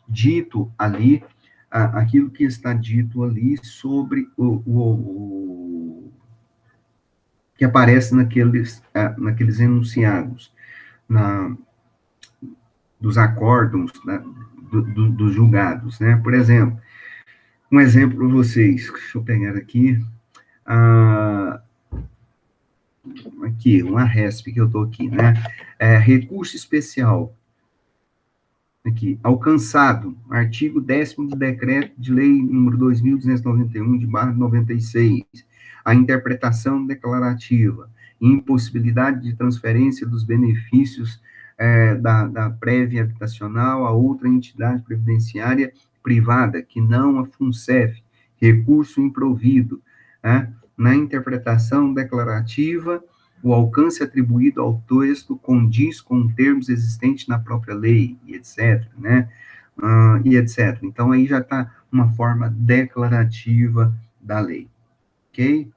dito ali, aquilo que está dito ali sobre que aparece naqueles enunciados, na, dos acórdãos, né, dos julgados, né? Por exemplo, um exemplo para vocês, deixa eu pegar aqui, ah, aqui, uma RESP que eu estou aqui, né? Recurso especial, aqui, alcançado, artigo 10º do decreto de lei número 2.291, de barra 96, a interpretação declarativa, impossibilidade de transferência dos benefícios da prévia habitacional a outra entidade previdenciária privada, que não a FUNCEF, recurso improvido, né? Na interpretação declarativa, o alcance atribuído ao texto condiz com termos existentes na própria lei, e etc., né? E etc. Então, aí já está uma forma declarativa da lei, ok?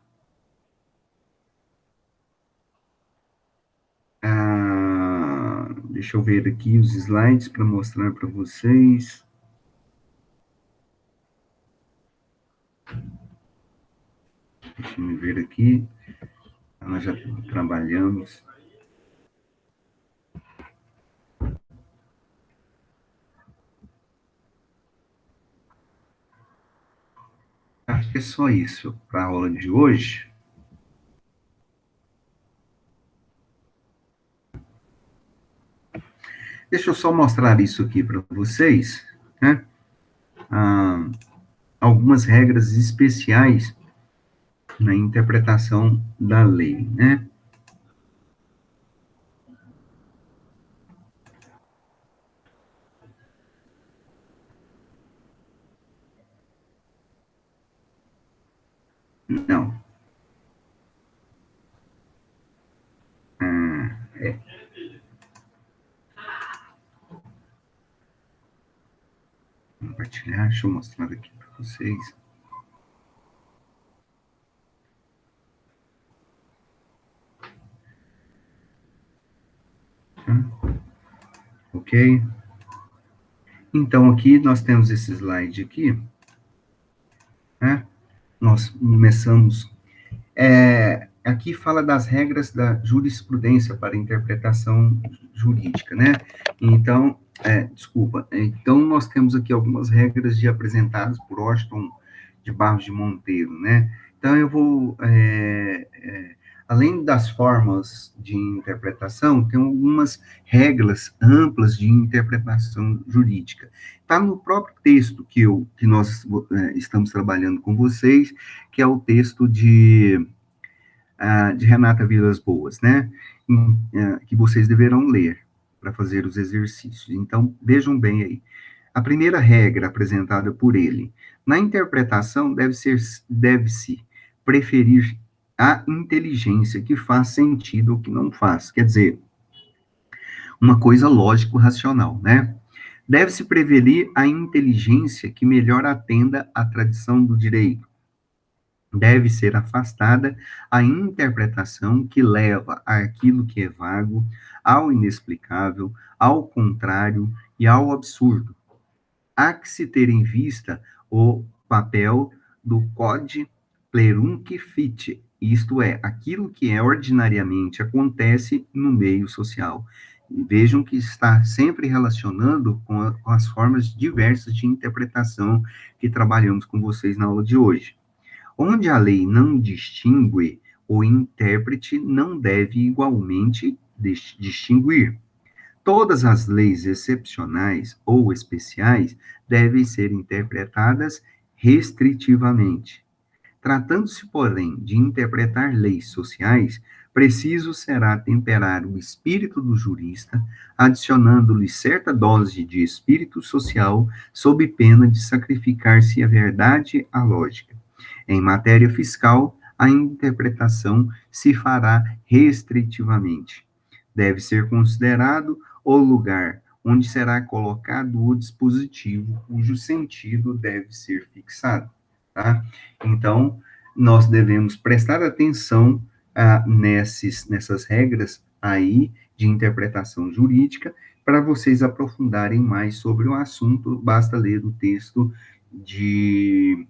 Deixa eu ver aqui os slides para mostrar para vocês. Deixa eu ver aqui. Nós já trabalhamos. Acho que é só isso para a aula de hoje. Deixa eu só mostrar isso aqui para vocês, né? Algumas regras especiais na interpretação da lei, né? Não. É. Compartilhar, deixa eu mostrar aqui para vocês. Tá? Ok? Então, aqui nós temos esse slide aqui, né? Nós começamos. Aqui fala das regras da jurisprudência para interpretação jurídica, né? Então, desculpa. Então, nós temos aqui algumas regras apresentadas por Washington de Barros de Monteiro, né? Então, eu vou, além das formas de interpretação, tem algumas regras amplas de interpretação jurídica. Está no próprio texto que nós estamos trabalhando com vocês, que é o texto de Renata Vilas Boas, né? Que vocês deverão ler para fazer os exercícios. Então, vejam bem aí. A primeira regra apresentada por ele: na interpretação deve-se preferir a inteligência que faz sentido ou que não faz. Quer dizer, uma coisa lógico-racional, né? Deve-se preferir a inteligência que melhor atenda à tradição do direito. Deve ser afastada a interpretação que leva àquilo que é vago, ao inexplicável, ao contrário e ao absurdo. Há que se ter em vista o papel do quod plerunque fit, isto é, aquilo que ordinariamente acontece no meio social. Vejam que está sempre relacionando com as formas diversas de interpretação que trabalhamos com vocês na aula de hoje. Onde a lei não distingue, o intérprete não deve igualmente distinguir. Todas as leis excepcionais ou especiais devem ser interpretadas restritivamente. Tratando-se, porém, de interpretar leis sociais, preciso será temperar o espírito do jurista, adicionando-lhe certa dose de espírito social, sob pena de sacrificar-se a verdade à lógica. Em matéria fiscal, a interpretação se fará restritivamente. Deve ser considerado o lugar onde será colocado o dispositivo, cujo sentido deve ser fixado, tá? Então, nós devemos prestar atenção nessas regras aí de interpretação jurídica. Para vocês aprofundarem mais sobre o assunto, basta ler o texto de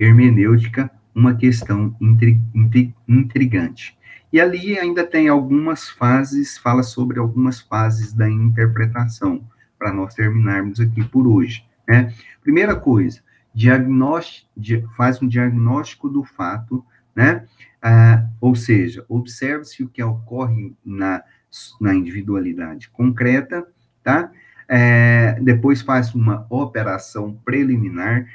hermenêutica, uma questão intrigante. E ali ainda tem algumas fases, fala sobre algumas fases da interpretação, para nós terminarmos aqui por hoje, né? Primeira coisa, faz um diagnóstico do fato, né? Ou seja, observe-se o que ocorre na individualidade concreta, tá? Depois faz uma operação preliminar,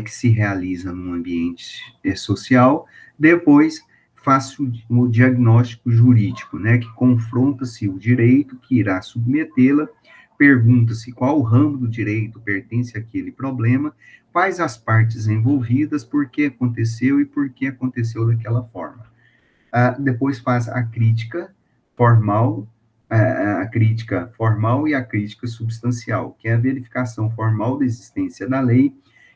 que se realiza num ambiente social. Depois faço o diagnóstico jurídico, né, que confronta-se o direito que irá submetê-la, pergunta-se qual ramo do direito pertence àquele problema, quais as partes envolvidas, por que aconteceu e por que aconteceu daquela forma. Depois faz a crítica formal, a crítica formal e a crítica substancial, que é a verificação formal da existência da lei,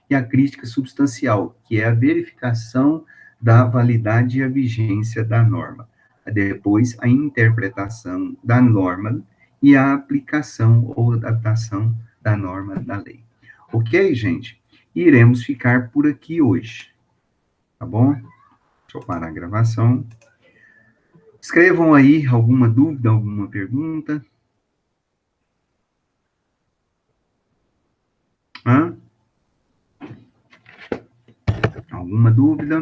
e a crítica substancial, que é a verificação da validade e a vigência da norma. Depois, a interpretação da norma e a aplicação ou adaptação da norma da lei. Ok, gente? Iremos ficar por aqui hoje, tá bom? Deixa eu parar a gravação. Escrevam aí alguma dúvida, alguma pergunta. Hã? Alguma dúvida?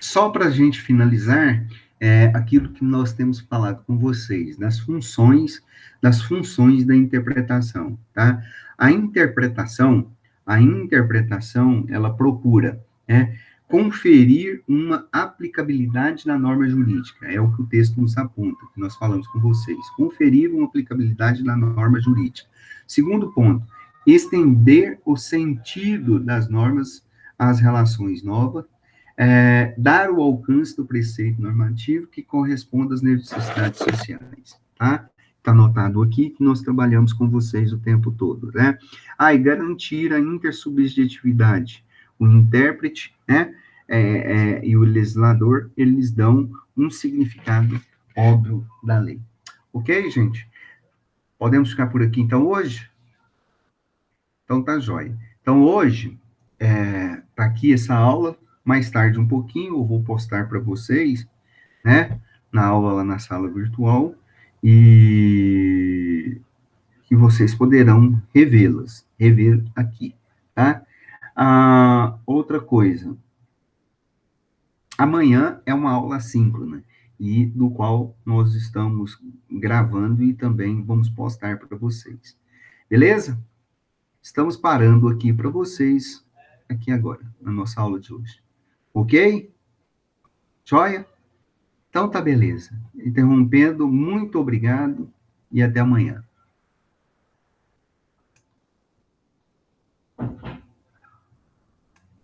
Só para a gente finalizar, aquilo que nós temos falado com vocês, das funções da interpretação, tá? A interpretação, ela procura, conferir uma aplicabilidade na norma jurídica, é o que o texto nos aponta, que nós falamos com vocês, conferir uma aplicabilidade na norma jurídica. Segundo ponto, estender o sentido das normas às relações novas, dar o alcance do preceito normativo que corresponda às necessidades sociais, tá? Está anotado aqui que nós trabalhamos com vocês o tempo todo, né? E garantir a intersubjetividade. O intérprete, né, e o legislador, eles dão um significado óbvio da lei. Ok, gente? Podemos ficar por aqui, então, hoje? Então, tá jóia. Então, hoje, tá aqui essa aula. Mais tarde, um pouquinho, eu vou postar para vocês, né, na aula lá na sala virtual, e que vocês poderão rever aqui, tá? Outra coisa, amanhã é uma aula assíncrona, e do qual nós estamos gravando e também vamos postar para vocês. Beleza? Estamos parando aqui para vocês, aqui agora, na nossa aula de hoje. Ok? Joia? Então tá beleza. Interrompendo, muito obrigado e até amanhã.